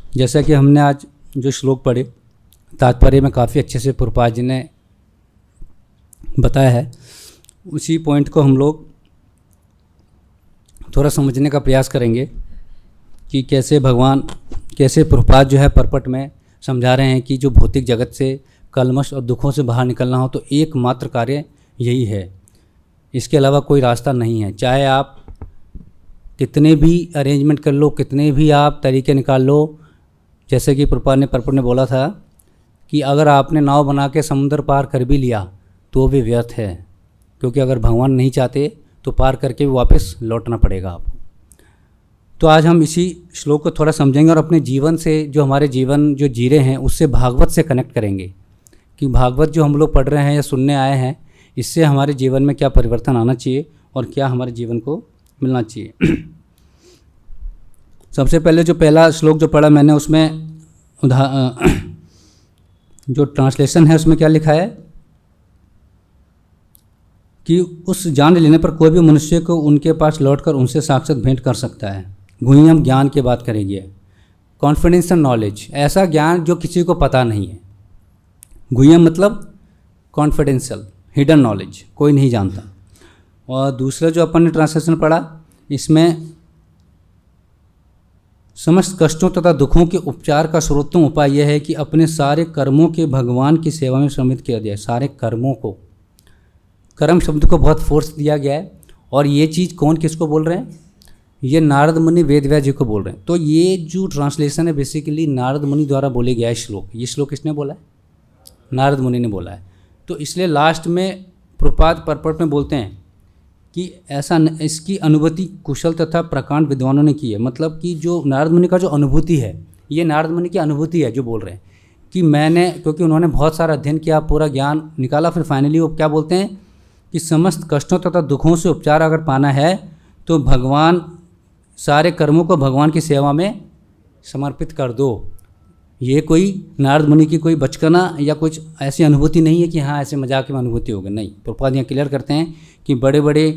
जैसा कि हमने आज जो श्लोक पढ़े तात्पर्य में काफ़ी अच्छे से प्रभुपाद जी ने बताया है, उसी पॉइंट को हम लोग थोड़ा समझने का प्रयास करेंगे कि कैसे प्रभुपाद जो है परपट में समझा रहे हैं कि जो भौतिक जगत से कलमश और दुखों से बाहर निकलना हो तो एकमात्र कार्य यही है, इसके अलावा कोई रास्ता नहीं है। चाहे आप कितने भी अरेंजमेंट कर लो, कितने भी आप तरीके निकाल लो, जैसे कि प्रभुपाद ने परपट ने बोला था कि अगर आपने नाव बना के समुद्र पार कर भी लिया तो भी व्यर्थ है, क्योंकि अगर भगवान नहीं चाहते तो पार करके भी वापस लौटना पड़ेगा आपको। तो आज हम इसी श्लोक को थोड़ा समझेंगे और अपने जीवन से, जो हमारे जीवन जो जी रहे हैं उससे भागवत से कनेक्ट करेंगे कि भागवत जो हम लोग पढ़ रहे हैं या सुनने आए हैं, इससे हमारे जीवन में क्या परिवर्तन आना चाहिए और क्या हमारे जीवन को मिलना चाहिए। सबसे पहले जो पहला श्लोक जो पढ़ा मैंने, उसमें जो ट्रांसलेशन है उसमें क्या लिखा है कि उस जान लेने पर कोई भी मनुष्य को उनके पास लौटकर उनसे साक्षात भेंट कर सकता है। गुह्यम ज्ञान की बात करेगी, कॉन्फिडेंशियल नॉलेज, ऐसा ज्ञान जो किसी को पता नहीं है। गुह्यम मतलब कॉन्फिडेंशियल, हिडन नॉलेज, कोई नहीं जानता। और दूसरा जो अपन ने ट्रांसलेशन पढ़ा, इसमें समस्त कष्टों तथा दुखों के उपचार का सर्वोत्तम उपाय यह है कि अपने सारे कर्मों के भगवान की सेवा में सम्मिलित किया जाए। सारे कर्मों को, कर्म शब्द को बहुत फोर्स दिया गया है, और ये चीज़ कौन किसको बोल रहे हैं? ये नारद मुनि वेदव्यास जी को बोल रहे हैं। तो ये जो ट्रांसलेशन है बेसिकली नारद मुनि द्वारा बोले गया है श्लोक। ये श्लोक किसने बोला है? नारद मुनि ने बोला है। तो इसलिए लास्ट में प्रभुपाद परपट में बोलते हैं कि ऐसा इसकी अनुभूति कुशल तथा प्रकांड विद्वानों ने की है। मतलब कि जो नारद मुनि का जो अनुभूति है, ये नारद मुनि की अनुभूति है जो बोल रहे हैं कि मैंने, क्योंकि उन्होंने बहुत सारा अध्ययन किया, पूरा ज्ञान निकाला, फिर फाइनली वो क्या बोलते हैं कि समस्त कष्टों तथा दुखों से उपचार अगर पाना है तो भगवान, सारे कर्मों को भगवान की सेवा में समर्पित कर दो। ये कोई नारद मुनि की कोई बचकाना या कुछ ऐसी अनुभूति नहीं है कि हाँ ऐसे मजाक में अनुभूति होगी, नहीं। प्रभुपाद यहाँ क्लियर करते हैं कि बड़े बड़े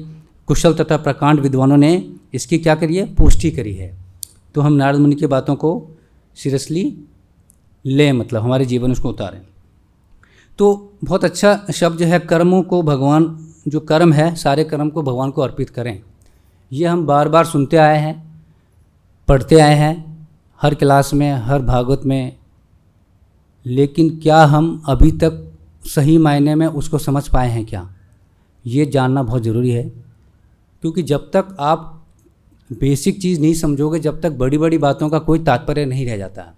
कुशल तथा प्रकांड विद्वानों ने इसकी क्या करी है? पुष्टि करी है। तो हम नारद मुनि की बातों को सीरियसली लें, मतलब हमारे जीवन में उसको उतारें। तो बहुत अच्छा शब्द है, कर्मों को भगवान, जो कर्म है सारे कर्म को भगवान को अर्पित करें। ये हम बार बार सुनते आए हैं, पढ़ते आए हैं हर क्लास में, हर भागवत में, लेकिन क्या हम अभी तक सही मायने में उसको समझ पाए हैं क्या? ये जानना बहुत ज़रूरी है, क्योंकि जब तक आप बेसिक चीज़ नहीं समझोगे, जब तक बड़ी बड़ी बातों का कोई तात्पर्य नहीं रह जाता।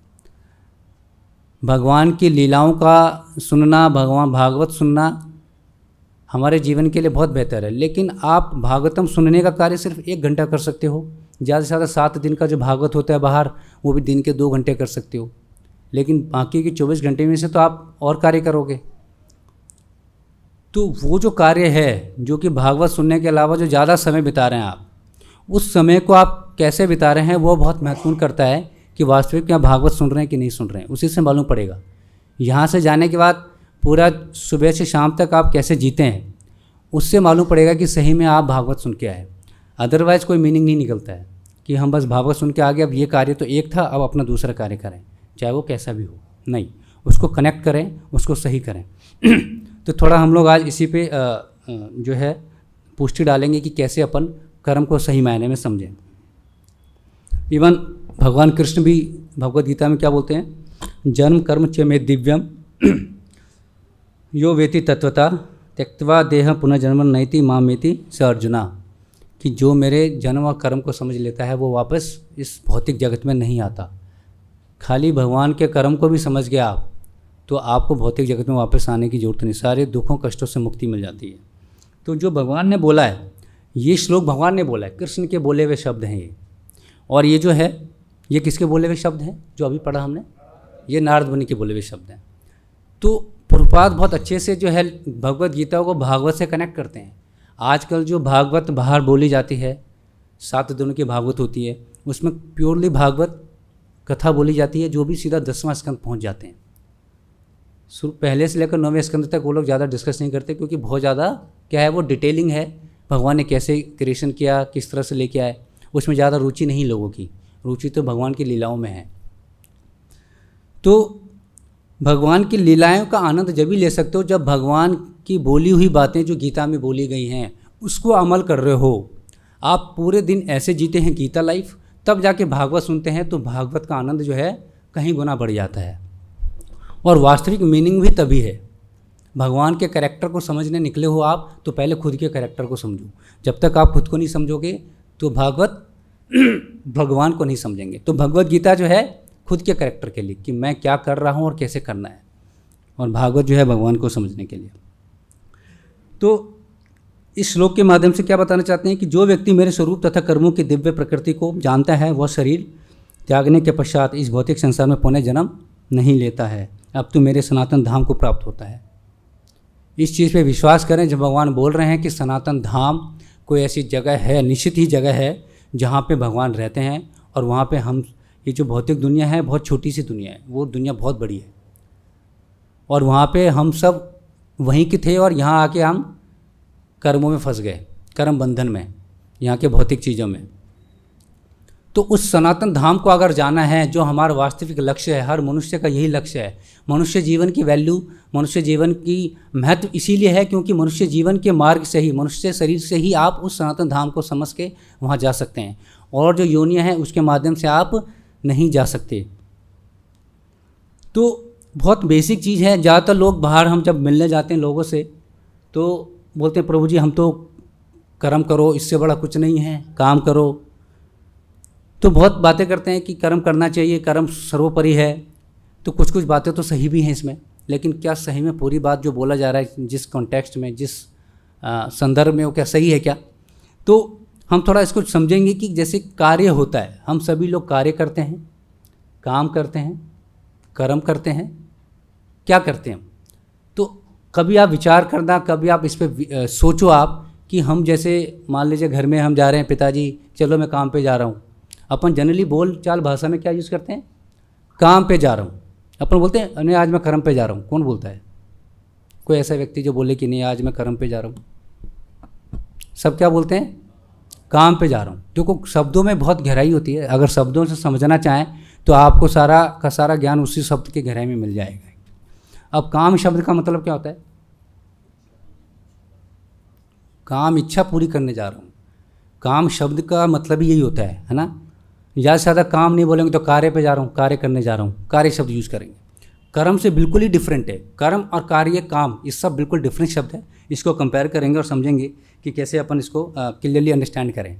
भगवान की लीलाओं का सुनना, भगवान भागवत सुनना हमारे जीवन के लिए बहुत बेहतर है, लेकिन आप भागवतम सुनने का कार्य सिर्फ 1 घंटा कर सकते हो। ज़्यादा से ज़्यादा 7 दिन का जो भागवत होता है बाहर, वो भी दिन के 2 घंटे कर सकते हो, लेकिन बाकी के 24 घंटे में से तो आप और कार्य करोगे। तो वो जो कार्य है, जो कि भागवत सुनने के अलावा जो ज़्यादा समय बिता रहे हैं आप, उस समय को आप कैसे बिता रहे हैं वो बहुत महत्वपूर्ण करता है कि वास्तविक में आप भागवत सुन रहे हैं कि नहीं सुन रहे हैं। उसी से मालूम पड़ेगा। यहाँ से जाने के बाद पूरा सुबह से शाम तक आप कैसे जीते हैं, उससे मालूम पड़ेगा कि सही में आप भागवत सुन के आए। अदरवाइज़ कोई मीनिंग नहीं निकलता है कि हम बस भागवत सुन के आ गए, अब ये कार्य तो एक था, अब अपना दूसरा कार्य करें, चाहे वो कैसा भी हो। नहीं, उसको कनेक्ट करें, उसको सही करें। तो थोड़ा हम लोग आज इसी पे जो है पुष्टि डालेंगे कि कैसे अपन कर्म को सही मायने में समझें। इवन भगवान कृष्ण भी भगवद गीता में क्या बोलते हैं? जन्म कर्म च मे दिव्यम यो वेति तत्वता त्यक्त्वा देह पुनर्जन्म नैति मामेति स अर्जुना, कि जो मेरे जन्म और कर्म को समझ लेता है वो वापस इस भौतिक जगत में नहीं आता। खाली भगवान के कर्म को भी समझ गया आप, तो आपको भौतिक जगत में वापस आने की ज़रूरत नहीं, सारे दुखों कष्टों से मुक्ति मिल जाती है। तो जो भगवान ने बोला है, ये श्लोक भगवान ने बोला है, कृष्ण के बोले हुए शब्द हैं ये। और ये जो है, ये किसके बोले हुए शब्द हैं जो अभी पढ़ा हमने? ये नारद मुनि के बोले हुए शब्द हैं। तो प्रभुपाद बहुत अच्छे से जो है भगवद गीता को भागवत से कनेक्ट करते हैं। आजकल जो भागवत बाहर बोली जाती है, 7 दिनों की भागवत होती है, उसमें प्योरली भागवत कथा बोली जाती है, जो भी सीधा 10वां स्कंद पहुंच जाते हैं। पहले से लेकर 9वें स्कंद तक वो लोग ज़्यादा डिस्कस नहीं करते, क्योंकि बहुत ज़्यादा क्या है, वो डिटेलिंग है, भगवान ने कैसे क्रिएशन किया, किस तरह से लेके आए, उसमें ज़्यादा रुचि नहीं लोगों की। रुचि तो भगवान की लीलाओं में है। तो भगवान की लीलाओं का आनंद जब भी ले सकते हो जब भगवान की बोली हुई बातें जो गीता में बोली गई हैं उसको अमल कर रहे हो। आप पूरे दिन ऐसे जीते हैं गीता लाइफ, तब जाके भागवत सुनते हैं तो भागवत का आनंद जो है कहीं गुना बढ़ जाता है। और वास्तविक मीनिंग भी तभी है। भगवान के कैरेक्टर को समझने निकले हो आप तो पहले खुद के कैरेक्टर को समझो। जब तक आप खुद को नहीं समझोगे तो भागवत भगवान को नहीं समझेंगे। तो भगवत गीता जो है खुद के कैरेक्टर के लिए कि मैं क्या कर रहा हूँ और कैसे करना है, और भागवत जो है भगवान को समझने के लिए। तो इस श्लोक के माध्यम से क्या बताना चाहते हैं कि जो व्यक्ति मेरे स्वरूप तथा कर्मों की दिव्य प्रकृति को जानता है वह शरीर त्यागने के पश्चात इस भौतिक संसार में पुनः जन्म नहीं लेता है, अब तो मेरे सनातन धाम को प्राप्त होता है। इस चीज़ पे विश्वास करें, जब भगवान बोल रहे हैं कि सनातन धाम कोई ऐसी जगह है, निश्चित ही जगह है जहाँ पे भगवान रहते हैं, और वहाँ पे हम, ये जो भौतिक दुनिया है बहुत छोटी सी दुनिया है, वो दुनिया बहुत बड़ी है, और वहाँ पे हम सब वहीं के थे और यहाँ आके हम कर्मों में फंस गए, कर्म बंधन में, यहाँ के भौतिक चीज़ों में। तो उस सनातन धाम को अगर जाना है, जो हमारा वास्तविक लक्ष्य है, हर मनुष्य का यही लक्ष्य है। मनुष्य जीवन की वैल्यू, मनुष्य जीवन की महत्व इसीलिए है क्योंकि मनुष्य जीवन के मार्ग से ही, मनुष्य शरीर से ही आप उस सनातन धाम को समझ के वहाँ जा सकते हैं, और जो योनियाँ हैं उसके माध्यम से आप नहीं जा सकते। तो बहुत बेसिक चीज़ है। ज़्यादातर लोग बाहर, हम जब मिलने जाते हैं लोगों से तो बोलते हैं प्रभु जी हम तो कर्म करो, इससे बड़ा कुछ नहीं है, काम करो। तो बहुत बातें करते हैं कि कर्म करना चाहिए, कर्म सर्वोपरि है। तो कुछ कुछ बातें तो सही भी हैं इसमें, लेकिन क्या सही में पूरी बात जो बोला जा रहा है, जिस कॉन्टेक्स्ट में, जिस संदर्भ में, वो क्या सही है क्या? तो हम थोड़ा इसको समझेंगे कि जैसे कार्य होता है, हम सभी लोग कार्य करते हैं, काम करते हैं, कर्म करते हैं, क्या करते हैं? तो कभी आप विचार करना, कभी आप इस पर सोचो आप कि हम जैसे मान लीजिए घर में हम जा रहे हैं, पिताजी चलो मैं काम पे जा रहा हूँ। अपन जनरली बोल चाल भाषा में क्या यूज़ करते हैं? काम पे जा रहा हूँ। अपन बोलते हैं नहीं आज मैं कर्म पे जा रहा हूँ। कौन बोलता है? कोई ऐसा व्यक्ति जो बोले कि नहीं आज मैं कर्म पे जा रहा हूँ? सब क्या बोलते हैं? काम पे जा रहा हूँ। देखो शब्दों में बहुत गहराई होती है, अगर शब्दों से समझना चाहें तो आपको सारा का सारा ज्ञान उसी शब्द के गहराई में मिल जाएगा। अब काम शब्द का मतलब क्या होता है? काम, इच्छा पूरी करने जा रहा हूँ। काम शब्द का मतलब ही यही होता है ना? ज़्यादा से ज़्यादा काम नहीं बोलेंगे तो कार्य पे जा रहा हूँ, कार्य करने जा रहा हूँ, कार्य शब्द यूज़ करेंगे। कर्म से बिल्कुल ही डिफरेंट है। कर्म और कार्य, काम, ये सब बिल्कुल डिफरेंट शब्द है। इसको कंपेयर करेंगे और समझेंगे कि कैसे अपन इसको क्लियरली अंडरस्टैंड करें।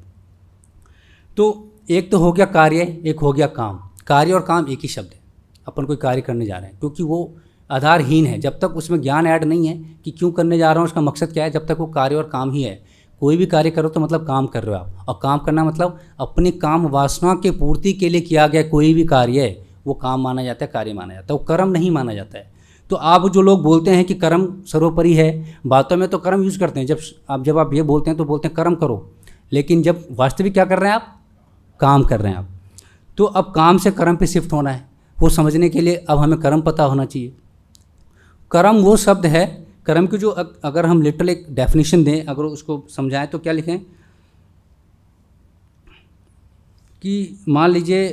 तो एक तो हो गया कार्य, एक हो गया काम। कार्य और काम एक ही शब्द है। अपन कोई कार्य करने जा रहे हैं, क्योंकि वो आधारहीन है। जब तक उसमें ज्ञान ऐड नहीं है कि क्यों करने जा रहा हूँ, उसका मकसद क्या है, जब तक वो कार्य और काम ही है। कोई भी कार्य करो तो मतलब काम कर रहे हो आप, और काम करना मतलब अपने काम वासना के पूर्ति के लिए किया गया कोई भी कार्य है वो काम माना जाता है, कार्य माना जाता है, वो कर्म नहीं माना जाता है। तो आप जो लोग बोलते हैं कि कर्म सर्वोपरि है, बातों में तो कर्म यूज़ करते हैं। जब आप ये बोलते हैं तो बोलते हैं कर्म करो, लेकिन जब वास्तविक क्या कर रहे हैं आप? काम कर रहे हैं आप। तो अब काम से कर्म पे शिफ्ट होना है, वो समझने के लिए अब हमें कर्म पता होना चाहिए। कर्म वो शब्द है, कर्म की जो अगर हम लिटरल एक डेफिनेशन दें, अगर उसको समझाएं तो क्या लिखें कि मान लीजिए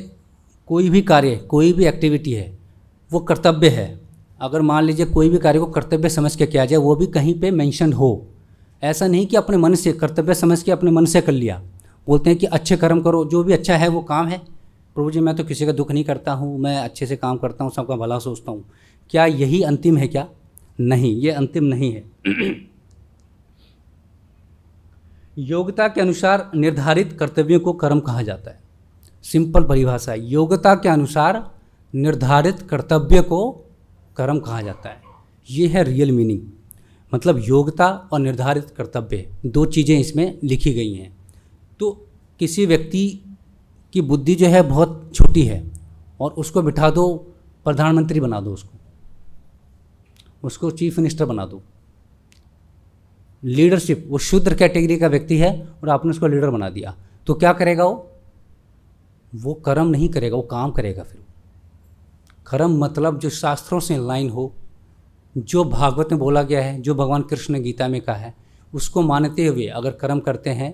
कोई भी कार्य, कोई भी एक्टिविटी है वो कर्तव्य है। अगर मान लीजिए कोई भी कार्य को कर्तव्य समझ के किया जाए, वो भी कहीं पे मेंशन हो, ऐसा नहीं कि अपने मन से कर्तव्य समझ के अपने मन से कर लिया। बोलते हैं कि अच्छे कर्म करो, जो भी अच्छा है वो काम है। प्रभु जी मैं तो किसी का दुख नहीं करता हूँ, मैं अच्छे से काम करता हूँ, सबका भला सोचता हूँ। क्या यही अंतिम है क्या? नहीं, ये अंतिम नहीं है। योग्यता के अनुसार निर्धारित कर्तव्यों को कर्म कहा जाता है। सिंपल परिभाषा है, योग्यता के अनुसार निर्धारित कर्तव्य को कर्म कहा जाता है। ये है रियल मीनिंग। मतलब योग्यता और निर्धारित कर्तव्य, दो चीज़ें इसमें लिखी गई हैं। तो किसी व्यक्ति की बुद्धि जो है बहुत छोटी है और उसको बिठा दो, प्रधानमंत्री बना दो, उसको चीफ मिनिस्टर बना दो। लीडरशिप, वो शूद्र कैटेगरी का व्यक्ति है और आपने उसको लीडर बना दिया, तो क्या करेगा वो कर्म नहीं करेगा, वो काम करेगा। फिर कर्म मतलब जो शास्त्रों से लाइन हो, जो भागवत में बोला गया है, जो भगवान कृष्ण ने गीता में कहा है, उसको मानते हुए अगर कर्म करते हैं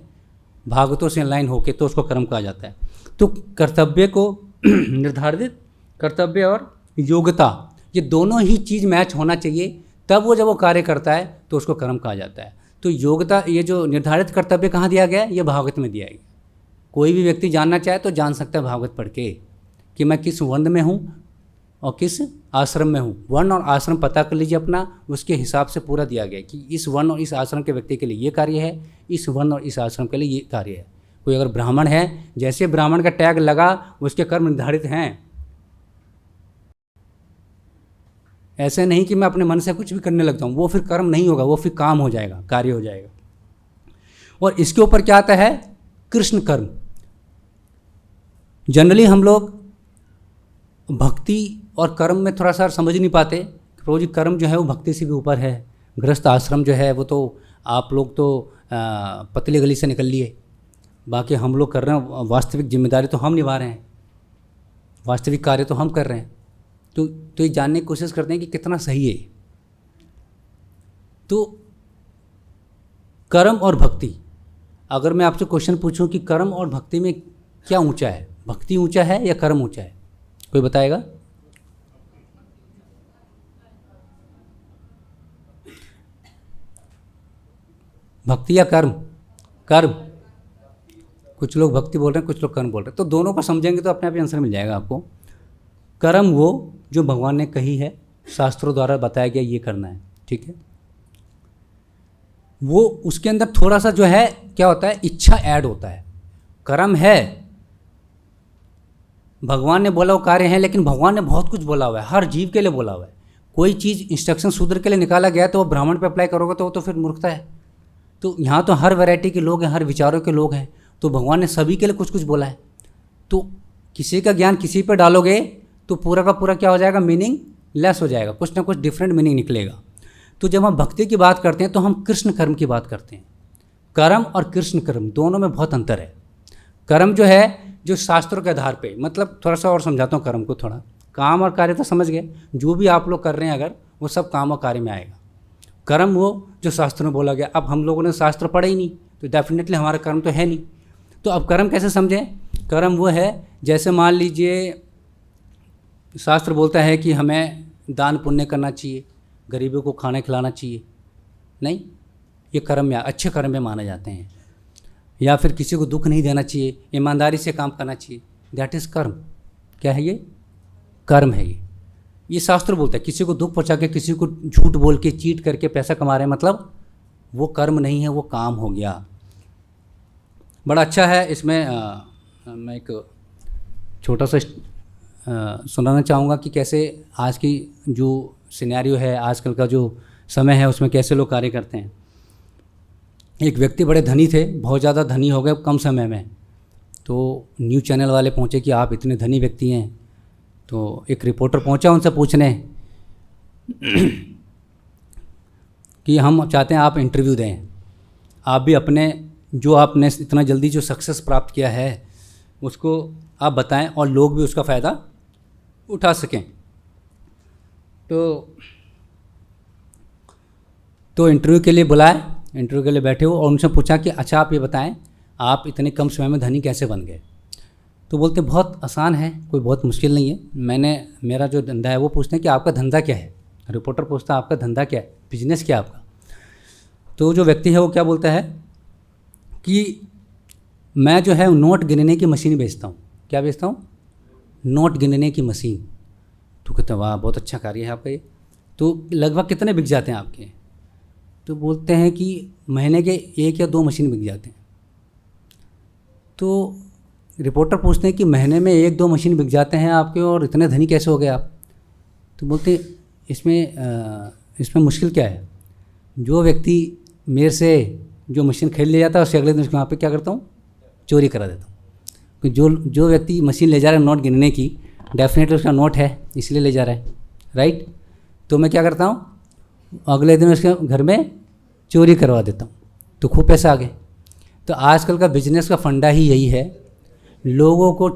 भागवतों से लाइन होके, तो उसको कर्म कहा जाता है। तो कर्तव्य को निर्धारित कर्तव्य और योग्यता, ये दोनों ही चीज़ मैच होना चाहिए, तब वो जब वो कार्य करता है तो उसको कर्म कहा जाता है। तो योग्यता, ये जो निर्धारित कर्तव्य कहाँ दिया गया है, ये भागवत में दिया गया। कोई भी व्यक्ति जानना चाहे तो जान सकता है भागवत पढ़ के कि मैं किस वर्ण में हूँ और किस आश्रम में हूँ। वर्ण और आश्रम पता कर लीजिए अपना, उसके हिसाब से पूरा दिया गया है कि इस वर्ण और इस आश्रम के व्यक्ति के लिए ये कार्य है, इस वर्ण और इस आश्रम के लिए ये कार्य है। कोई अगर ब्राह्मण है, जैसे ब्राह्मण का टैग लगा उसके कर्म निर्धारित हैं। ऐसे नहीं कि मैं अपने मन से कुछ भी करने लगता हूँ, वो फिर कर्म नहीं होगा, वो फिर काम हो जाएगा, कार्य हो जाएगा। और इसके ऊपर क्या आता है, कृष्ण कर्म। जनरली हम लोग भक्ति और कर्म में थोड़ा सा समझ नहीं पाते। रोज कर्म जो है वो भक्ति से भी ऊपर है। गृहस्थ आश्रम जो है वो तो आप लोग तो पतली गली से निकल लिए, बाकी हम लोग कर रहे हैं, वास्तविक जिम्मेदारी तो हम निभा रहे हैं, वास्तविक कार्य तो हम कर रहे हैं। तो ये जानने की कोशिश करते हैं कि कितना सही है। तो कर्म और भक्ति, अगर मैं आपसे क्वेश्चन पूछूं कि कर्म और भक्ति में क्या ऊंचा है, भक्ति ऊंचा है या कर्म ऊंचा है, कोई बताएगा? भक्ति या कर्म? कर्म। कुछ लोग भक्ति बोल रहे हैं, कुछ लोग कर्म बोल रहे हैं, तो दोनों को समझेंगे तो अपने आप ही आंसर मिल जाएगा आपको। कर्म वो जो भगवान ने कही है, शास्त्रों द्वारा बताया गया ये करना है, ठीक है। वो उसके अंदर थोड़ा सा जो है क्या होता है, इच्छा ऐड होता है। कर्म है, भगवान ने बोला वो कार्य है, लेकिन भगवान ने बहुत कुछ बोला हुआ है, हर जीव के लिए बोला हुआ है। कोई चीज़ इंस्ट्रक्शन शूद्र के लिए निकाला गया तो वो ब्राह्मण पे अप्लाई करोगे तो वो तो फिर मूर्खता है। तो यहाँ तो हर वैरायटी के लोग हैं, हर विचारों के लोग हैं, तो भगवान ने सभी के लिए कुछ कुछ बोला है। तो किसी का ज्ञान किसी पर डालोगे तो पूरा का पूरा क्या हो जाएगा, मीनिंग लेस हो जाएगा, कुछ ना कुछ डिफरेंट मीनिंग निकलेगा। तो जब हम भक्ति की बात करते हैं तो हम कृष्ण कर्म की बात करते हैं। कर्म और कृष्ण कर्म दोनों में बहुत अंतर है। कर्म जो है जो शास्त्रों के आधार पे, मतलब थोड़ा सा और समझाता हूँ कर्म को थोड़ा। काम और कार्य तो समझ गए, जो भी आप लोग कर रहे हैं अगर वो सब काम और कार्य में आएगा। कर्म वो जो शास्त्रों में बोला गया। अब हम लोगों ने शास्त्र पढ़े ही नहीं तो डेफिनेटली हमारा कर्म तो है नहीं। तो अब कर्म कैसे समझें? कर्म वो है, जैसे मान लीजिए शास्त्र बोलता है कि हमें दान पुण्य करना चाहिए, गरीबों को खाना खिलाना चाहिए, नहीं, ये कर्म में, अच्छे कर्म में माने जाते हैं। या फिर किसी को दुख नहीं देना चाहिए, ईमानदारी से काम करना चाहिए, दैट इज़ कर्म। क्या है ये? कर्म है ये शास्त्र बोलता है। किसी को दुख पहुंचा के, किसी को झूठ बोल के, चीट करके पैसा कमा रहे हैं, मतलब वो कर्म नहीं है, वो काम हो गया। बड़ा अच्छा है इसमें मैं एक छोटा सा सुनाना चाहूँगा कि कैसे आज की जो सिनेरियो है, आजकल का जो समय है, उसमें कैसे लोग कार्य करते हैं। एक व्यक्ति बड़े धनी थे, बहुत ज़्यादा धनी हो गए कम समय में। तो न्यूज़ चैनल वाले पहुँचे कि आप इतने धनी व्यक्ति हैं। तो एक रिपोर्टर पहुँचा उनसे पूछने कि हम चाहते हैं आप इंटरव्यू दें, आप भी अपने जो आपने इतना जल्दी जो सक्सेस प्राप्त किया है उसको आप बताएं और लोग भी उसका फ़ायदा उठा सकें। तो इंटरव्यू के लिए बुलाए, इंटरव्यू के लिए बैठे हो और उनसे पूछा कि अच्छा आप ये बताएं, आप इतने कम समय में धनी कैसे बन गए? तो बोलते बहुत आसान है, कोई बहुत मुश्किल नहीं है। मेरा जो धंधा है, वो पूछते हैं कि आपका धंधा क्या है। रिपोर्टर पूछता है आपका धंधा क्या है, बिजनेस क्या है आपका? तो जो व्यक्ति है वो क्या बोलता है कि मैं जो है नोट गिनने की मशीन बेचता हूँ। क्या बेचता हूँ? नोट गिनने की मशीन। तो कहते हैं वाह बहुत अच्छा कार्य है आपका ये। तो लगभग कितने बिक जाते हैं आपके? तो बोलते हैं कि महीने के 1 या 2 मशीन बिक जाते हैं। तो रिपोर्टर पूछते हैं कि महीने में 1-2 मशीन बिक जाते हैं आपके और इतने धनी कैसे हो गए आप? तो बोलते इसमें मुश्किल क्या है? जो व्यक्ति मेरे से जो मशीन खरीद ले जाता है उससे अगले दिन उसके वहाँ पे क्या करता हूँ, चोरी करा देता हूँ। जो व्यक्ति मशीन ले जा रहा है नोट गिनने की, डेफिनेटली उसका नोट है इसलिए ले जा रहा है, राइट? तो मैं क्या करता हूँ, अगले दिन उसके घर में चोरी करवा देता हूँ, तो खूब पैसा आ गए। तो आजकल का बिजनेस का फंडा ही यही है, लोगों को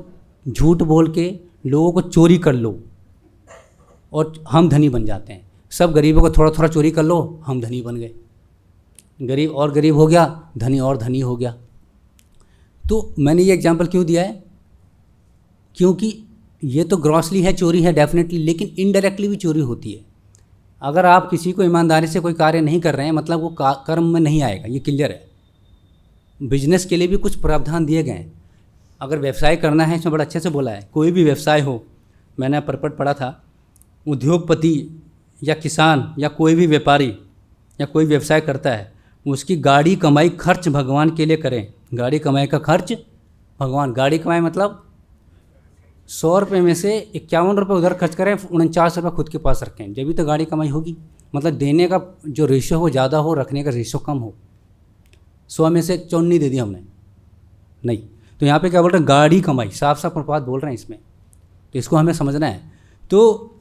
झूठ बोल के लोगों को चोरी कर लो और हम धनी बन जाते हैं। सब गरीबों को थोड़ा थोड़ा चोरी कर लो, हम धनी बन गए। गरीब और गरीब हो गया, धनी और धनी हो गया। तो मैंने ये एग्जाम्पल क्यों दिया है? क्योंकि ये तो ग्रॉसली है, चोरी है डेफिनेटली, लेकिन इनडायरेक्टली भी चोरी होती है। अगर आप किसी को ईमानदारी से कोई कार्य नहीं कर रहे हैं मतलब वो कर्म में नहीं आएगा, ये क्लियर है। बिजनेस के लिए भी कुछ प्रावधान दिए गए हैं। अगर व्यवसाय करना है, इसमें बड़ा अच्छे से बोला है, कोई भी व्यवसाय हो, मैंने परपट पढ़ा था, उद्योगपति या किसान या कोई भी व्यापारी या कोई व्यवसाय करता है, उसकी गाड़ी कमाई खर्च भगवान के लिए करें। गाड़ी कमाई का खर्च भगवान, गाड़ी कमाई मतलब 100 रुपये में से 51 रुपये उधर खर्च करें, 49 रुपये खुद के पास रखें, जब भी तो गाड़ी कमाई होगी। मतलब देने का जो रेशो हो ज़्यादा हो, रखने का रेशो कम हो। 100 में से 54 दे दी हमने, नहीं। तो यहाँ पे क्या बोल रहे हैं, गाड़ी कमाई, साफ साफ बात बोल रहे हैं इसमें, तो इसको हमें समझना है। तो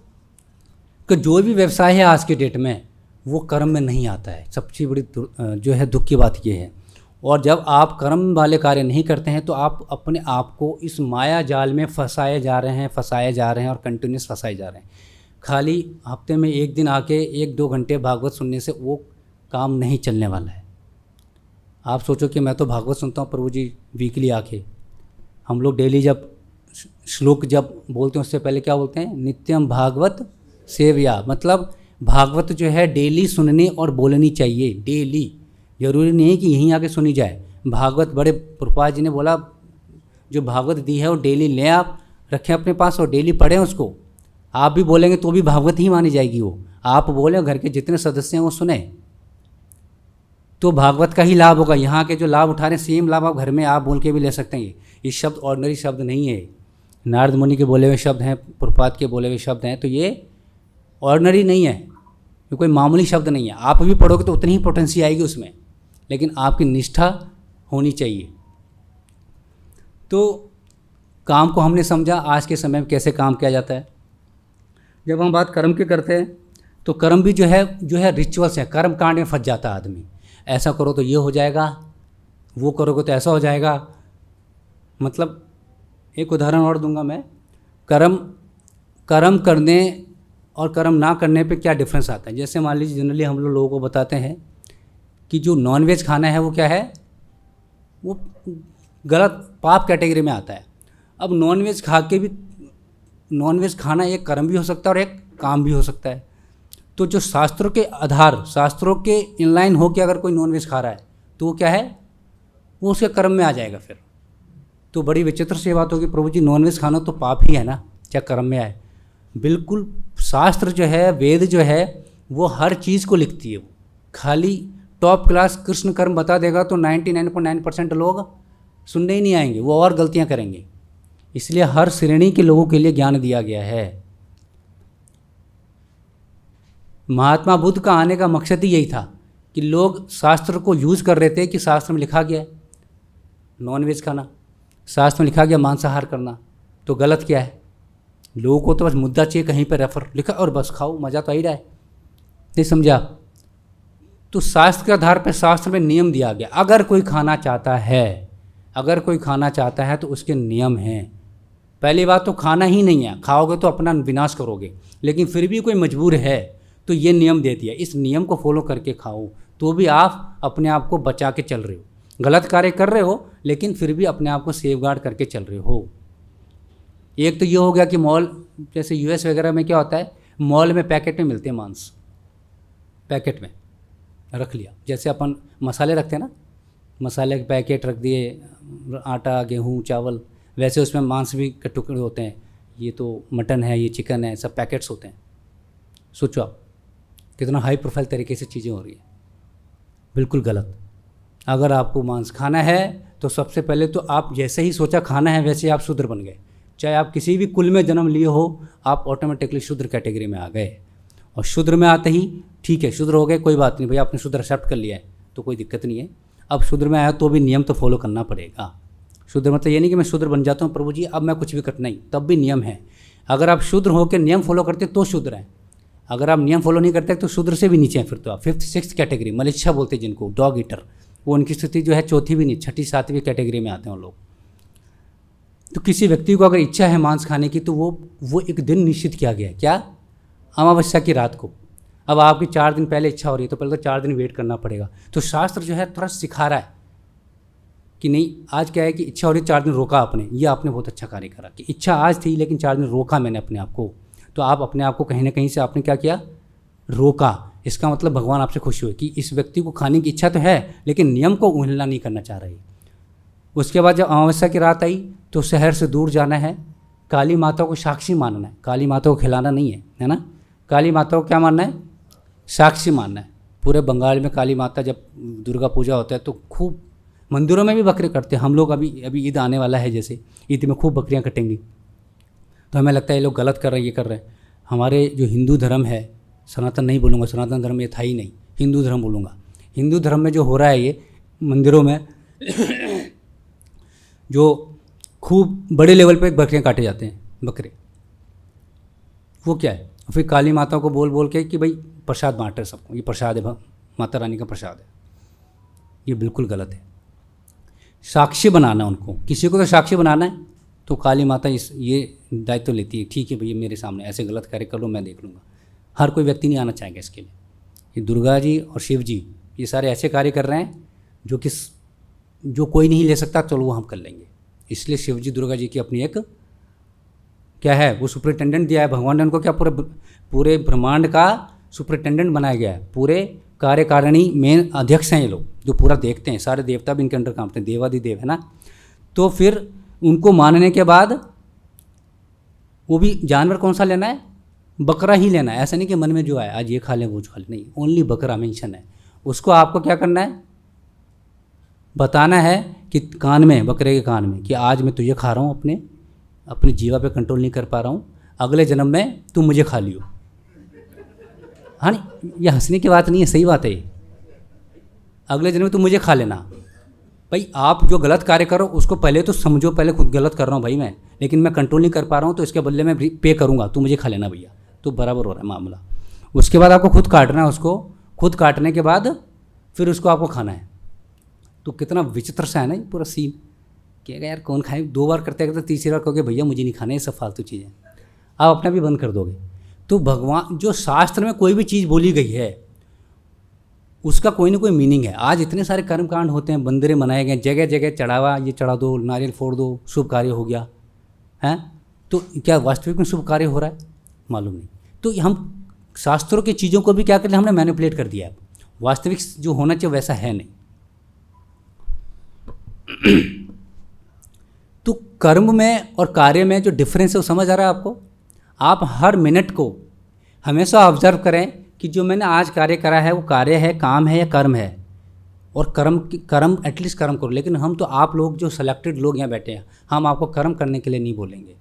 जो भी व्यवसाय है आज के डेट में वो कर्म में नहीं आता है, सबसे बड़ी जो है दुख की बात ये है। और जब आप कर्म वाले कार्य नहीं करते हैं तो आप अपने आप को इस माया जाल में फंसाए जा रहे हैं और कंटिन्यूस फंसाए जा रहे हैं। खाली हफ्ते में एक दिन आके 1-2 घंटे भागवत सुनने से वो काम नहीं चलने वाला है। आप सोचो कि मैं तो भागवत सुनता हूँ प्रभु जी वीकली आके, हम लोग डेली जब श्लोक जब बोलते हैं उससे पहले क्या बोलते हैं, नित्यम भागवत सेव्या, मतलब भागवत जो है डेली सुननी और बोलनी चाहिए, डेली। जरूरी नहीं है कि यहीं आके सुनी जाए। भागवत बड़े प्रभुपाद जी ने बोला जो भागवत दी है वो डेली लें, आप रखें अपने पास और डेली पढ़ें उसको। आप भी बोलेंगे तो भी भागवत ही मानी जाएगी वो। आप बोले घर के जितने सदस्य हैं वो सुने तो भागवत का ही लाभ होगा। यहाँ के जो लाभ उठा रहे हैं सेम लाभ आप घर में आप बोल के भी ले सकते हैं। ये शब्द ऑर्डिनरी शब्द नहीं है, नारद मुनि के बोले हुए शब्द हैं, प्रभुपाद के बोले हुए शब्द हैं, तो ये ऑर्डिनरी नहीं है, ये कोई मामूली शब्द नहीं है। आप भी पढ़ोगे तो उतनी ही पोटेंसी आएगी उसमें, लेकिन आपकी निष्ठा होनी चाहिए। तो काम को हमने समझा आज के समय में कैसे काम किया जाता है। जब हम बात कर्म की करते हैं तो कर्म भी जो है रिचुअल्स है। कर्म कांड में फंस जाता है आदमी, ऐसा करो तो ये हो जाएगा, वो करोगे तो ऐसा हो जाएगा। मतलब एक उदाहरण और दूंगा मैं, कर्म करने और कर्म ना करने पे क्या डिफरेंस आता है। जैसे मान लीजिए जनरली हम लोगों को बताते हैं कि जो नॉनवेज खाना है वो क्या है, वो गलत पाप कैटेगरी में आता है। अब नॉनवेज खा के भी, नॉनवेज खाना एक कर्म भी हो सकता है और एक काम भी हो सकता है। तो जो शास्त्रों के आधार, शास्त्रों के इनलाइन हो के अगर कोई नॉनवेज खा रहा है तो वो क्या है, वो उसके कर्म में आ जाएगा फिर। तो बड़ी विचित्र सी बात होगी, प्रभु जी नॉनवेज खाना तो पाप ही है ना, क्या कर्म में आए। बिल्कुल, शास्त्र जो है, वेद जो है, वो हर चीज़ को लिखती है। वो खाली टॉप क्लास कृष्ण कर्म बता देगा तो 99.9% लोग सुनने ही नहीं आएंगे, वो और गलतियां करेंगे। इसलिए हर श्रेणी के लोगों के लिए ज्ञान दिया गया है। महात्मा बुद्ध का आने का मकसद ही यही था कि लोग शास्त्र को यूज़ कर रहे थे कि शास्त्र में लिखा गया है नॉनवेज खाना, शास्त्र में लिखा गया मांसाहार करना, तो गलत क्या है। लोगों को तो बस मुद्दा चाहिए, कहीं पर रेफर लिखा और बस खाओ, मज़ा तो आ ही रहा है। नहीं समझा। तो शास्त्र के आधार पर शास्त्र में नियम दिया गया। अगर कोई खाना चाहता है तो उसके नियम हैं। पहली बात तो खाना ही नहीं है, खाओगे तो अपना विनाश करोगे, लेकिन फिर भी कोई मजबूर है तो ये नियम दे दिया, इस नियम को फॉलो करके खाओ, तो भी आप अपने आप को बचा के चल रहे हो। गलत कार्य कर रहे हो लेकिन फिर भी अपने आप को सेफगार्ड करके चल रहे हो। एक तो ये हो गया कि मॉल, जैसे यूएस वगैरह में क्या होता है, मॉल में पैकेट में मिलते हैं मांस, पैकेट में रख लिया। जैसे अपन मसाले रखते हैं ना, मसाले के पैकेट रख दिए, आटा, गेहूँ, चावल, वैसे उसमें मांस भी के टुकड़े होते हैं। ये तो मटन है, ये चिकन है, सब पैकेट्स होते हैं। सोचो आप कितना हाई प्रोफाइल तरीके से चीज़ें हो रही है, बिल्कुल गलत। अगर आपको मांस खाना है तो सबसे पहले तो आप जैसे ही सोचा खाना है वैसे ही आप शूद्र बन गए। चाहे आप किसी भी कुल में जन्म लिए हो, आप ऑटोमेटिकली शूद्र कैटेगरी में आ गए। और शूद्र में आते ही ठीक है, शूद्र हो गए, कोई बात नहीं भैया, आपने शूद्र एक्सेप्ट कर लिया है तो कोई दिक्कत नहीं है। अब शूद्र में आया तो भी नियम तो फॉलो करना पड़ेगा। शूद्र मतलब ये नहीं कि मैं शूद्र बन जाता हूँ प्रभु जी अब मैं कुछ भी करना, नहीं, तब भी नियम है। अगर आप शूद्र होकर नियम फॉलो करते तो शूद्र हैं, अगर आप नियम फॉलो नहीं करते तो शूद्र से भी नीचे हैं। फिर तो आप 5th 6th कैटेगरी, मलेच्छा बोलते हैं जिनको, डॉग ईटर, वो उनकी स्थिति जो है 4थी भी नहीं, 6ठी 7वीं कैटेगरी में आते हैं वो लोग। तो किसी व्यक्ति को अगर इच्छा है मांस खाने की तो वो एक दिन निश्चित किया गया है, क्या, अमावस्या की रात को। अब आपकी 4 दिन पहले इच्छा हो रही है तो पहले तो 4 दिन वेट करना पड़ेगा। तो शास्त्र जो है थोड़ा सिखा रहा है कि नहीं आज क्या है कि इच्छा हो रही 4 दिन रोका आपने, ये आपने बहुत अच्छा कार्य करा कि इच्छा आज थी लेकिन 4 दिन रोका मैंने अपने आप को, तो आप अपने आप को कहीं ना कहीं से आपने क्या किया, रोका। इसका मतलब भगवान आपसे खुश हुए कि इस व्यक्ति को खाने की इच्छा तो है लेकिन नियम को उल्लंघन नहीं करना चाह रही। उसके बाद जब अमावस्या की रात आई तो शहर से दूर जाना है, काली माता को साक्षी मानना है, काली माता को खिलाना नहीं है ना, काली माता को क्या मानना है, साक्षी मानना है। पूरे बंगाल में काली माता जब दुर्गा पूजा होता है तो खूब मंदिरों में भी बकरे कटते हैं। हम लोग अभी ईद आने वाला है, जैसे ईद में खूब बकरियां कटेंगी, तो हमें लगता है ये लोग गलत कर रहे हैं, ये कर रहे हैं। हमारे जो हिंदू धर्म है, सनातन नहीं बोलूँगा, सनातन धर्म ये था ही नहीं, हिंदू धर्म बोलूँगा। हिंदू धर्म में जो हो रहा है ये मंदिरों में जो खूब बड़े लेवल पे बकरियां काटे जाते हैं बकरे, वो क्या है, फिर काली माता को बोल बोल के कि भाई प्रसाद बांट रहे सबको, ये प्रसाद है, माता रानी का प्रसाद है, ये बिल्कुल गलत है। साक्षी बनाना उनको, किसी को तो साक्षी बनाना है, तो काली माता ये दायित्व लेती है, ठीक है भैया मेरे सामने ऐसे गलत कार्य कर लो, मैं देख लूँगा। हर कोई व्यक्ति नहीं आना चाहेगा इसके लिए। ये दुर्गा जी और शिव जी ये सारे ऐसे कार्य कर रहे हैं जो कोई नहीं ले सकता, चलो वो हम कर लेंगे। इसलिए शिव जी दुर्गा जी की अपनी एक क्या है, वो सुपरिटेंडेंट दिया है भगवान ने उनको, क्या पूरे ब्रह्मांड का सुपरिटेंडेंट बनाया गया है, पूरे कार्यकारिणी मेन अध्यक्ष हैं ये लोग, जो पूरा देखते हैं, सारे देवता भी इनके अंडर काम करते हैं, देवाधिदेव है ना। तो फिर उनको मानने के बाद वो भी जानवर कौन सा लेना है, बकरा ही लेना है। ऐसा नहीं कि मन में जो आए आज ये खा लें वो खा लें, नहीं, ओनली बकरा मेंशन है। उसको आपको क्या करना है, बताना है कि कान में, बकरे के कान में, कि आज मैं तुझे खा रहा हूँ, अपनी जीवा पे कंट्रोल नहीं कर पा रहा हूँ, अगले जन्म में तुम मुझे खा लियो। हाँ नहीं, ये हंसने की बात नहीं है, सही बात है ये। अगले जन्म में तुम मुझे खा लेना। भाई आप जो गलत कार्य करो उसको पहले तो समझो, पहले खुद गलत कर रहा हूँ भाई मैं, लेकिन मैं कंट्रोल नहीं कर पा रहा हूँ, तो इसके बदले में पे करूँगा, तू मुझे खा लेना भैया, तो बराबर हो रहा है मामला। उसके बाद आपको खुद काटना है, उसको खुद काटने के बाद फिर उसको आपको खाना है। तो कितना विचित्र सा है ना ये पूरा सीन, कहेगा यार कौन खाए, 2 बार करते करते तीसरी बार कहोगे भैया मुझे नहीं खाना, ये सब फालतू चीज़ें, आप अपना भी बंद कर दोगे। तो भगवान जो शास्त्र में कोई भी चीज़ बोली गई है उसका कोई ना कोई मीनिंग है। आज इतने सारे कर्मकांड होते हैं, मंदिरें बनाए गए, जगह जगह चढ़ावा, ये चढ़ा दो, नारियल फोड़ दो, शुभ कार्य हो गया है। तो क्या वास्तविक में शुभ कार्य हो रहा है, मालूम नहीं। तो हम शास्त्रों की चीज़ों को भी क्या कर लिया, हमने मैनिपुलेट कर दिया है, वास्तविक जो होना चाहिए वैसा है नहीं। तो कर्म में और कार्य में जो डिफरेंस है वो समझ आ रहा है आपको। आप हर मिनट को हमेशा ऑब्जर्व करें कि जो मैंने आज कार्य करा है वो कार्य है, काम है या कर्म है, और कर्म एटलीस्ट कर्म करो। लेकिन हम तो आप लोग जो सेलेक्टेड लोग यहाँ बैठे हैं, हम आपको कर्म करने के लिए नहीं बोलेंगे,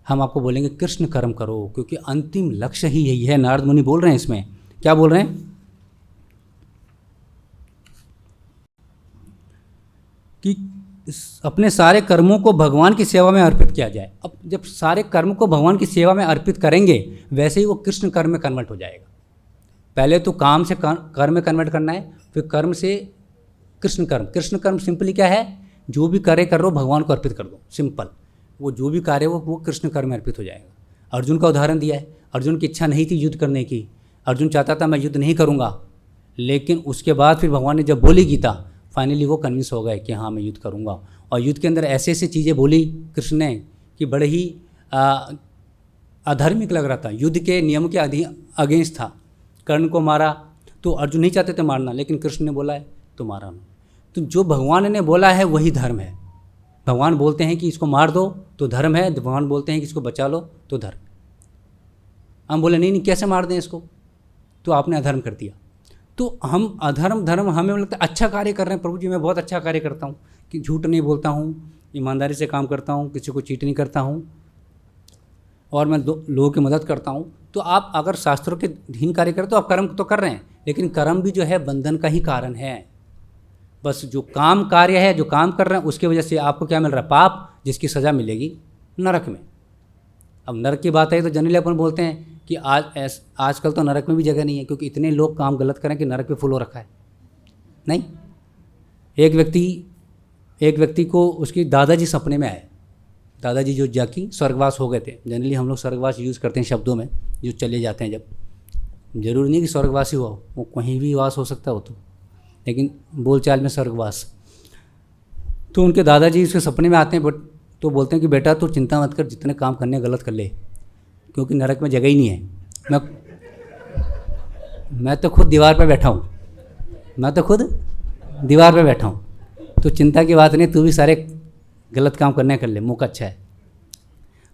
हम आपको बोलेंगे कृष्ण कर्म करो, क्योंकि अंतिम लक्ष्य ही यही है। नारद मुनि बोल रहे हैं इसमें, क्या बोल रहे हैं कि अपने सारे कर्मों को भगवान की सेवा में अर्पित किया जाए। अब जब सारे कर्म को भगवान की सेवा में अर्पित करेंगे वैसे ही वो कृष्ण कर्म में कन्वर्ट हो जाएगा। पहले तो काम से कर्म में कन्वर्ट करना है, फिर कर्म से कृष्ण कर्म। कृष्ण कर्म सिंपली क्या है, जो भी कार्य कर रहे हो भगवान को अर्पित कर दो, सिंपल। वो जो भी कार्य हो वो कृष्ण कर्म में अर्पित हो जाएगा। अर्जुन का उदाहरण दिया है, अर्जुन की इच्छा नहीं थी युद्ध करने की, अर्जुन चाहता था मैं युद्ध नहीं करूँगा, लेकिन उसके बाद फिर भगवान ने जब बोली गीता, फाइनली वो कन्विंस हो गए कि हाँ मैं युद्ध करूँगा। और युद्ध के अंदर ऐसे ऐसे चीज़ें बोली कृष्ण ने कि बड़े ही अधार्मिक लग रहा था, युद्ध के नियम के अगेंस्ट था। कर्ण को मारा तो अर्जुन नहीं चाहते थे मारना, लेकिन कृष्ण ने बोला है तो मारा उन्होंने। तो जो भगवान ने बोला है वही धर्म है। भगवान बोलते हैं कि इसको मार दो तो धर्म है, भगवान बोलते हैं कि इसको बचा लो तो धर्म। हम बोले नहीं कैसे मार दें इसको, तो आपने अधर्म कर दिया। तो हम अधर्म धर्म, हमें लगता है अच्छा कार्य कर रहे हैं, प्रभु जी मैं बहुत अच्छा कार्य करता हूँ कि झूठ नहीं बोलता हूँ, ईमानदारी से काम करता हूँ, किसी को चीट नहीं करता हूँ, और मैं लोगों की मदद करता हूँ। तो आप अगर शास्त्रों के अधीन कार्य करें तो आप कर्म तो कर रहे हैं, लेकिन कर्म भी जो है बंधन का ही कारण है। बस जो काम कार्य है, जो काम कर रहे हैं उसकी वजह से आपको क्या मिल रहा है, पाप, जिसकी सज़ा मिलेगी नरक में। अब नरक की बात है तो जनरली अपन बोलते हैं कि आजकल तो नरक में भी जगह नहीं है, क्योंकि इतने लोग काम गलत करें कि नरक पे फुल हो रखा है। नहीं, एक व्यक्ति को उसकी दादाजी सपने में आए, दादाजी जो जाके स्वर्गवास हो गए थे। जनरली हम लोग स्वर्गवास यूज़ करते हैं शब्दों में, जो चले जाते हैं जब, जरूरी नहीं कि स्वर्गवासी हुआ, वो कहीं भी वास हो सकता हो तो, लेकिन बोलचाल में स्वर्गवास। तो उनके दादाजी उसके सपने में आते हैं, बट तो बोलते हैं कि बेटा तू चिंता मत कर, जितने काम करने गलत कर ले, क्योंकि नरक में जगह ही नहीं है। मैं तो खुद दीवार पे बैठा हूँ, तो चिंता की बात नहीं, तू भी सारे गलत काम करने कर ले, मौका अच्छा है।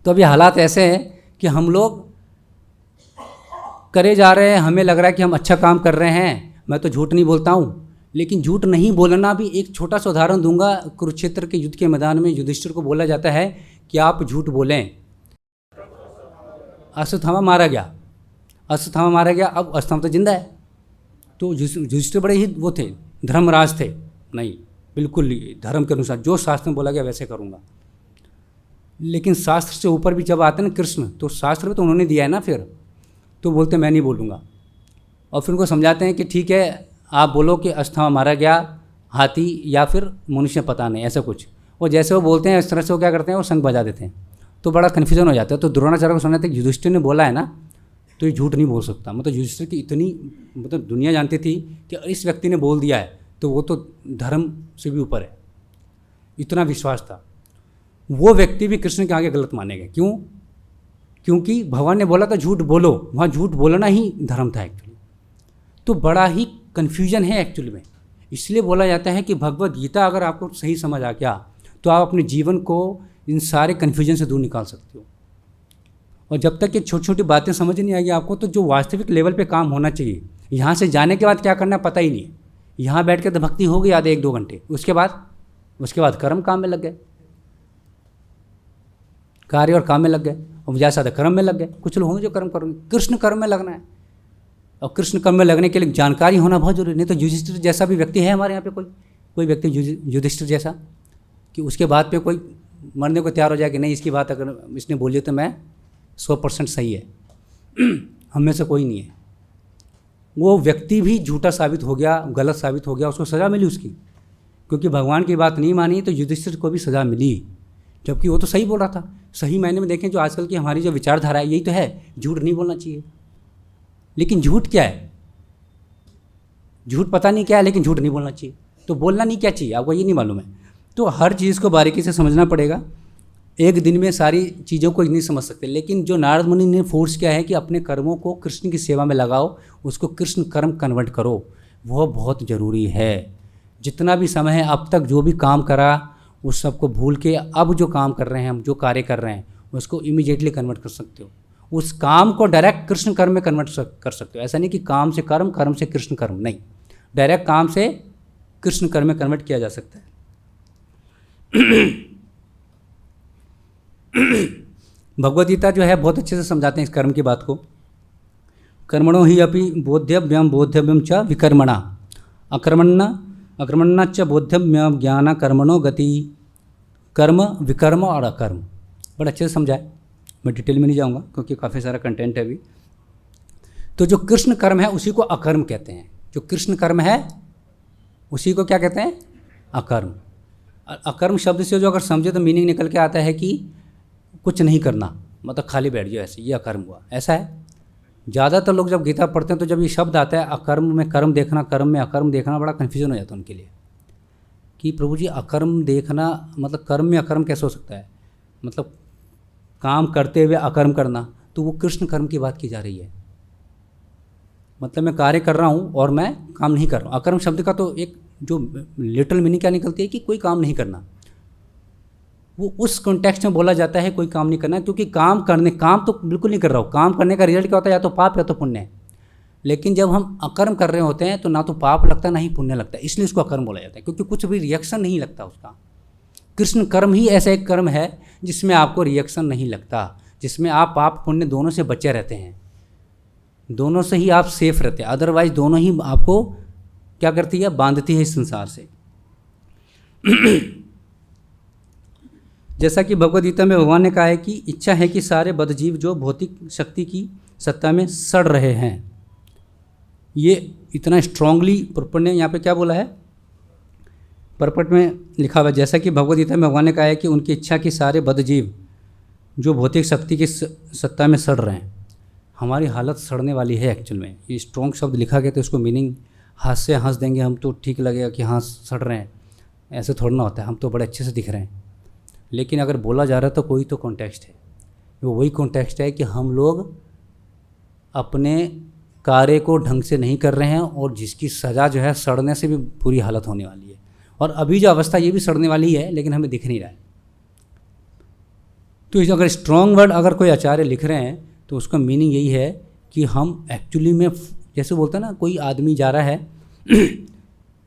तो अभी हालात ऐसे हैं कि हम लोग करे जा रहे हैं, हमें लग रहा है कि हम अच्छा काम कर रहे हैं। मैं तो झूठ नहीं बोलता हूँ, लेकिन झूठ नहीं बोलना भी, एक छोटा सा उदाहरण दूंगा। कुरुक्षेत्र के युद्ध के मैदान में युधिष्ठिर को बोला जाता है कि आप झूठ बोलें। अश्वत्थामा मारा गया, अब अश्वत्थामा तो जिंदा है। तो युधिष्ठिर बड़े ही वो थे, धर्मराज थे, नहीं बिल्कुल धर्म के अनुसार जो शास्त्र में बोला गया वैसे करूँगा। लेकिन शास्त्र से ऊपर भी जब आते हैं ना कृष्ण, तो शास्त्र भी तो उन्होंने दिया है ना, फिर तो बोलते मैं नहीं बोलूँगा। और फिर उनको समझाते हैं कि ठीक है आप बोलो कि अश्वत्थामा मारा गया, हाथी या फिर मनुष्य, पता नहीं, ऐसा कुछ। और जैसे वो बोलते हैं इस तरह से वो क्या करते हैं, वो शंख बजा देते हैं, तो बड़ा कन्फ्यूजन हो जाता है। तो द्रोणाचार्य को समझना था कि युधिष्ठिर ने बोला है ना, तो ये झूठ नहीं बोल सकता। मतलब युधिष्ठिर की इतनी दुनिया जानती थी कि इस व्यक्ति ने बोल दिया है तो वो तो धर्म से भी ऊपर है, इतना विश्वास था। वो व्यक्ति भी कृष्ण के आगे गलत मानेगा। क्यों? क्योंकि भगवान ने बोला था झूठ बोलो, वहाँ झूठ बोलना ही धर्म था एक्चुअली। तो बड़ा ही कन्फ्यूजन है एक्चुअली में। इसलिए बोला जाता है कि भगवद गीता अगर आपको सही समझ आ गया तो आप अपने जीवन को इन सारे कन्फ्यूजन से दूर निकाल सकते हो। और जब तक ये छोटी छोटी बातें समझ नहीं आएगी आपको, तो जो वास्तविक लेवल पे काम होना चाहिए, यहाँ से जाने के बाद क्या करना है पता ही नहीं है। यहाँ बैठ के तो भक्ति हो गई आधे 1-2 घंटे, उसके बाद कर्म काम में लग गए, कार्य और काम में लग गए, और ज़्यादा कर्म में लग गए। कुछ लोग होंगे जो कर्म करेंगे, कृष्ण कर्म में लगना है। और कृष्ण कर्म में लगने के लिए जानकारी होना बहुत जरूरी। नहीं तो युधिष्ठिर जैसा भी व्यक्ति है हमारे यहाँ पे, कोई व्यक्ति युधिष्ठिर जैसा, कि उसके बाद पे कोई मरने को तैयार हो जाए कि नहीं, इसकी बात अगर इसने बोली तो मैं 100% सही है। हम में से कोई नहीं है। वो व्यक्ति भी झूठा साबित हो गया, गलत साबित हो गया, उसको सज़ा मिली उसकी, क्योंकि भगवान की बात नहीं मानी तो युधिष्ठिर को भी सज़ा मिली, जबकि वो तो सही बोल रहा था। सही मायने में देखें, जो आजकल की हमारी जो विचारधारा है यही तो है, झूठ नहीं बोलना चाहिए। लेकिन झूठ क्या है? झूठ पता नहीं क्या है, लेकिन झूठ नहीं बोलना चाहिए। तो बोलना नहीं क्या चाहिए, आपको ये नहीं मालूम है। तो हर चीज़ को बारीकी से समझना पड़ेगा। एक दिन में सारी चीज़ों को नहीं समझ सकते। लेकिन जो नारद मुनि ने फोर्स किया है कि अपने कर्मों को कृष्ण की सेवा में लगाओ, उसको कृष्ण कर्म कन्वर्ट करो, वह बहुत ज़रूरी है। जितना भी समय है अब तक जो भी काम करा उस सबको भूल के अब जो काम कर रहे हैं, हम जो कार्य कर रहे हैं उसको इमीडिएटली कन्वर्ट कर सकते हो। उस काम को डायरेक्ट कृष्ण कर्म में कन्वर्ट कर सकते हो। ऐसा नहीं कि काम से कर्म, कर्म से कृष्ण कर्म, नहीं, डायरेक्ट काम से कृष्ण कर्म में कन्वर्ट किया जा सकता है। भगवद गीता जो है बहुत अच्छे से समझाते हैं इस कर्म की बात को। कर्मणो ही अपि बोध्यव्यम च विकर्मणा अकर्मण्य च बोध्यव्यम ज्ञान कर्मणो गति। कर्म, विकर्म और अकर्म बड़ा अच्छे से समझाए। मैं डिटेल में नहीं जाऊंगा क्योंकि काफ़ी सारा कंटेंट है अभी। तो जो कृष्ण कर्म है उसी को अकर्म कहते हैं। जो कृष्ण कर्म है उसी को क्या कहते हैं? अकर्म। अकर्म शब्द से जो अगर समझे तो मीनिंग निकल के आता है कि कुछ नहीं करना, मतलब खाली बैठ जाओ, ऐसे, ये अकर्म हुआ, ऐसा है। ज़्यादातर लोग जब गीता पढ़ते हैं तो जब ये शब्द आता है अकर्म में कर्म देखना, कर्म में अकर्म देखना, बड़ा कन्फ्यूजन हो जाता है उनके लिए कि प्रभु जी अकर्म देखना मतलब कर्म में अकर्म कैसे हो सकता है? मतलब काम करते हुए अकर्म करना, तो वो कृष्ण कर्म की बात की जा रही है। मतलब मैं कार्य कर रहा हूँ और मैं काम नहीं कर रहा हूँ। अकर्म शब्द का तो एक जो लिटरल मीनिंग क्या निकलती है कि कोई काम नहीं करना। वो उस कॉन्टेक्स्ट में बोला जाता है कोई काम नहीं करना, क्योंकि काम तो बिल्कुल नहीं कर रहा हूँ। काम करने का रिजल्ट क्या होता है? या तो पाप या तो पुण्य है। लेकिन जब हम अकर्म कर रहे होते हैं तो ना तो पाप लगता ना ही पुण्य लगता है, इसलिए उसको अकर्म बोला जाता है, क्योंकि कुछ भी रिएक्शन नहीं लगता उसका। कृष्ण कर्म ही ऐसा एक कर्म है जिसमें आपको रिएक्शन नहीं लगता, जिसमें आप पाप पुण्य दोनों से बचे रहते हैं, दोनों से ही आप सेफ रहते हैं। अदरवाइज दोनों ही आपको क्या करती है? बांधती है इस संसार से। जैसा कि भगवद गीता में भगवान ने कहा है कि इच्छा है कि सारे बद्धजीव जो भौतिक शक्ति की सत्ता में सड़ रहे हैं, ये इतना स्ट्रांगली प्रॉपर ने यहाँ पे क्या बोला है, परपट में लिखा हुआ है। जैसा कि भगवद गीता में भगवान ने कहा है कि उनकी इच्छा कि सारे बद्धजीव जो भौतिक शक्ति की सत्ता में सड़ रहे हैं, हमारी हालत सड़ने वाली है एक्चुअल में। ये स्ट्रॉन्ग शब्द लिखा गया तो इसको मीनिंग हाथ से हंस देंगे हम तो ठीक लगेगा कि हाँ सड़ रहे हैं, ऐसे थोड़ा ना होता है, हम तो बड़े अच्छे से दिख रहे हैं, लेकिन अगर बोला जा रहा है तो कोई तो कॉन्टेक्स्ट है। वो वही कॉन्टेक्स्ट है कि हम लोग अपने कार्य को ढंग से नहीं कर रहे हैं और जिसकी सज़ा जो है सड़ने से भी बुरी हालत होने वाली है। और अभी जो अवस्था ये भी सड़ने वाली है, लेकिन हमें दिख नहीं रहा है। तो अगर स्ट्रॉन्ग वर्ड अगर कोई आचार्य लिख रहे हैं तो उसका मीनिंग यही है कि हम एक्चुअली में, जैसे बोलते हैं ना, कोई आदमी जा रहा है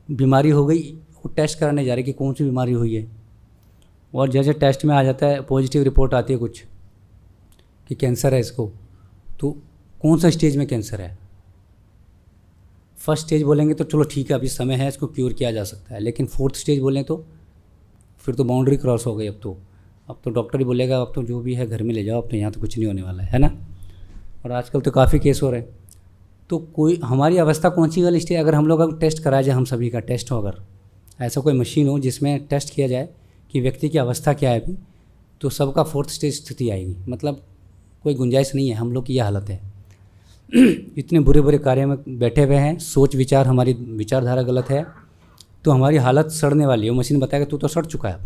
बीमारी हो गई, वो टेस्ट कराने जा रहे हैं कि कौन सी बीमारी हुई है, और जैसे टेस्ट में आ जाता है पॉजिटिव रिपोर्ट आती है कुछ कि कैंसर है इसको, तो कौन सा स्टेज में कैंसर है। फर्स्ट स्टेज बोलेंगे तो चलो ठीक है अभी समय है, इसको क्योर किया जा सकता है, लेकिन फोर्थ स्टेज बोलें तो फिर तो बाउंड्री क्रॉस हो गई। अब तो डॉक्टर ही बोलेगा अब तो जो भी है घर में ले जाओ, अब तो यहाँ तो कुछ नहीं होने वाला है ना। और आजकल तो काफ़ी केस हो रहे हैं। तो कोई हमारी अवस्था कौन सी वाली स्टेज, अगर हम लोग अगर टेस्ट कराया जाए, हम सभी का टेस्ट हो, अगर ऐसा कोई मशीन हो जिसमें टेस्ट किया जाए कि व्यक्ति की अवस्था क्या है अभी, तो सबका फोर्थ स्टेज स्थिति आएगी। मतलब कोई गुंजाइश नहीं है, हम लोग की यह हालत है। इतने बुरे बुरे कार्य में बैठे हुए हैं, सोच विचार, हमारी विचारधारा गलत है, तो हमारी हालत सड़ने वाली है। वो मशीन बताएगा तू तो सड़ चुका है,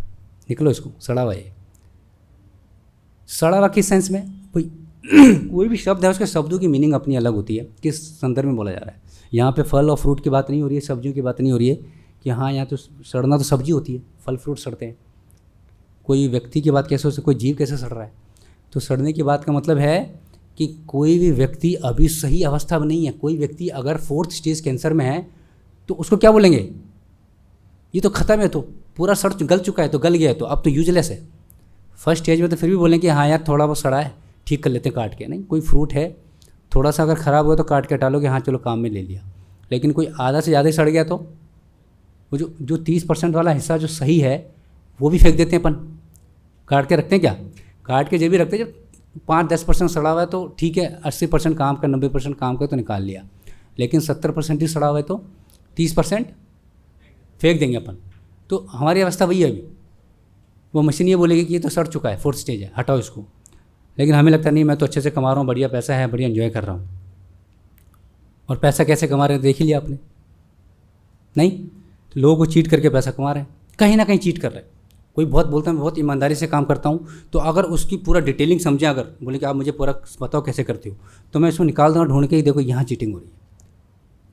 निकलो इसको, सड़ा हुआ है। सड़ा हुआ किस सेंस में, कोई भी शब्द है उसके शब्दों की मीनिंग अपनी अलग होती है, किस संदर्भ में बोला जा रहा है। यहाँ पे फल और फ्रूट की बात नहीं हो रही है, सब्जियों की बात नहीं हो रही है कि हाँ यहाँ तो सड़ना तो सब्जी होती है, फल फ्रूट सड़ते हैं। कोई व्यक्ति की बात कैसे हो सकती, कोई जीव कैसे सड़ रहा है। तो सड़ने की बात का मतलब है कि कोई भी व्यक्ति अभी सही अवस्था में नहीं है। कोई व्यक्ति अगर फोर्थ स्टेज कैंसर में है तो उसको क्या बोलेंगे, ये तो ख़त्म है, तो पूरा सड़ गल चुका है, तो गल गया है, तो अब तो यूजलेस है। फर्स्ट स्टेज में तो फिर भी बोलेंगे हाँ यार थोड़ा बहुत सड़ा है, ठीक कर लेते हैं काट के। नहीं, कोई फ्रूट है थोड़ा सा अगर ख़राब हुआ तो काट के हटा लोगे, हाँ चलो काम में ले लिया। लेकिन कोई आधा से ज़्यादा ही सड़ गया तो वो जो 30% वाला हिस्सा जो सही है वो भी फेंक देते हैं अपन, काट के रखते हैं क्या, काट के जब भी रखते हैं, जब 5-10% सड़ा हुआ है तो ठीक है, 80% काम का, 90% काम का तो निकाल लिया। लेकिन 70% ही सड़ा हुआ है तो 30% फेंक देंगे अपन। तो हमारी अवस्था वही है अभी। वो मशीन ये बोलेगी कि ये तो सड़ चुका है, फोर्थ स्टेज है, हटाओ इसको। लेकिन हमें लगता नहीं, मैं तो अच्छे से कमा रहा हूँ, बढ़िया पैसा है, बढ़िया एंजॉय कर रहा हूँ। और पैसा कैसे कमा रहे हैं देख ही लिया आपने, नहीं? तो लोगों को चीट करके पैसा कमा रहे हैं, कहीं ना कहीं चीट कर रहे हैं। कोई बहुत बोलता है मैं बहुत ईमानदारी से काम करता हूँ, तो अगर उसकी पूरा डिटेलिंग समझें, अगर बोले कि आप मुझे पूरा बताओ कैसे करते हो, तो मैं इसको निकाल दूँगा ढूंढ के ही, देखो यहाँ चीटिंग हो रही है।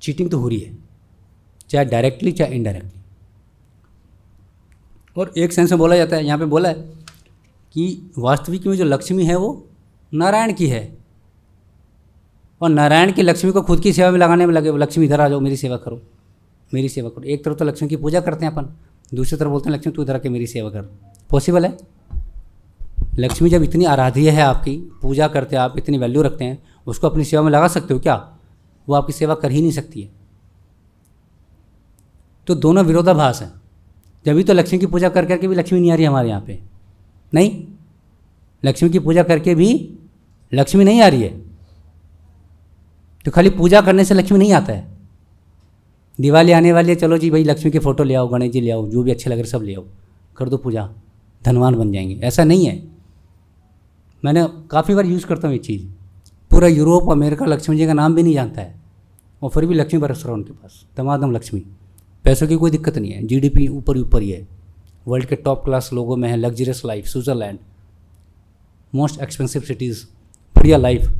चीटिंग तो हो रही है, चाहे डायरेक्टली चाहे इनडायरेक्टली। और एक सेंस में बोला जाता है, यहाँ पे बोला है कि वास्तविक में जो लक्ष्मी है वो नारायण की है, और नारायण की लक्ष्मी को खुद की सेवा में लगाने में लगे। लक्ष्मी इधर आ जाओ, मेरी सेवा करो, मेरी सेवा करो। एक तरफ तो लक्ष्मी की पूजा करते हैं अपन, दूसरी तरफ बोलते हैं लक्ष्मी तू इधर आके मेरी सेवा कर। पॉसिबल है? लक्ष्मी जब इतनी आराध्य है, आपकी पूजा करते हैं आप, इतनी वैल्यू रखते हैं, उसको अपनी सेवा में लगा सकते हो क्या? वो आपकी सेवा कर ही नहीं सकती है। तो दोनों विरोधाभास हैं। जब तो लक्ष्मी की पूजा कर करके भी लक्ष्मी नहीं आ रही हमारे यहाँ पे, नहीं, लक्ष्मी की पूजा करके भी लक्ष्मी नहीं आ रही है। तो खाली पूजा करने से लक्ष्मी नहीं आता है। दिवाली आने वाली है, चलो जी भाई लक्ष्मी की फ़ोटो ले आओ, गणेश जी ले आओ, जो भी अच्छे लग रहे सब ले आओ, कर दो पूजा, धनवान बन जाएंगे। ऐसा नहीं है। मैंने काफ़ी बार यूज़ करता हूँ ये चीज़। पूरा यूरोप अमेरिका लक्ष्मी जी का नाम भी नहीं जानता है, और फिर भी लक्ष्मी बरस रहा है उनके पास, दमादम लक्ष्मी। पैसों की कोई दिक्कत नहीं है, जीडीपी ऊपर ही ऊपर ही है, वर्ल्ड के टॉप क्लास लोगों में है, luxurious life, Switzerland, most expensive cities, बढ़िया लाइफ।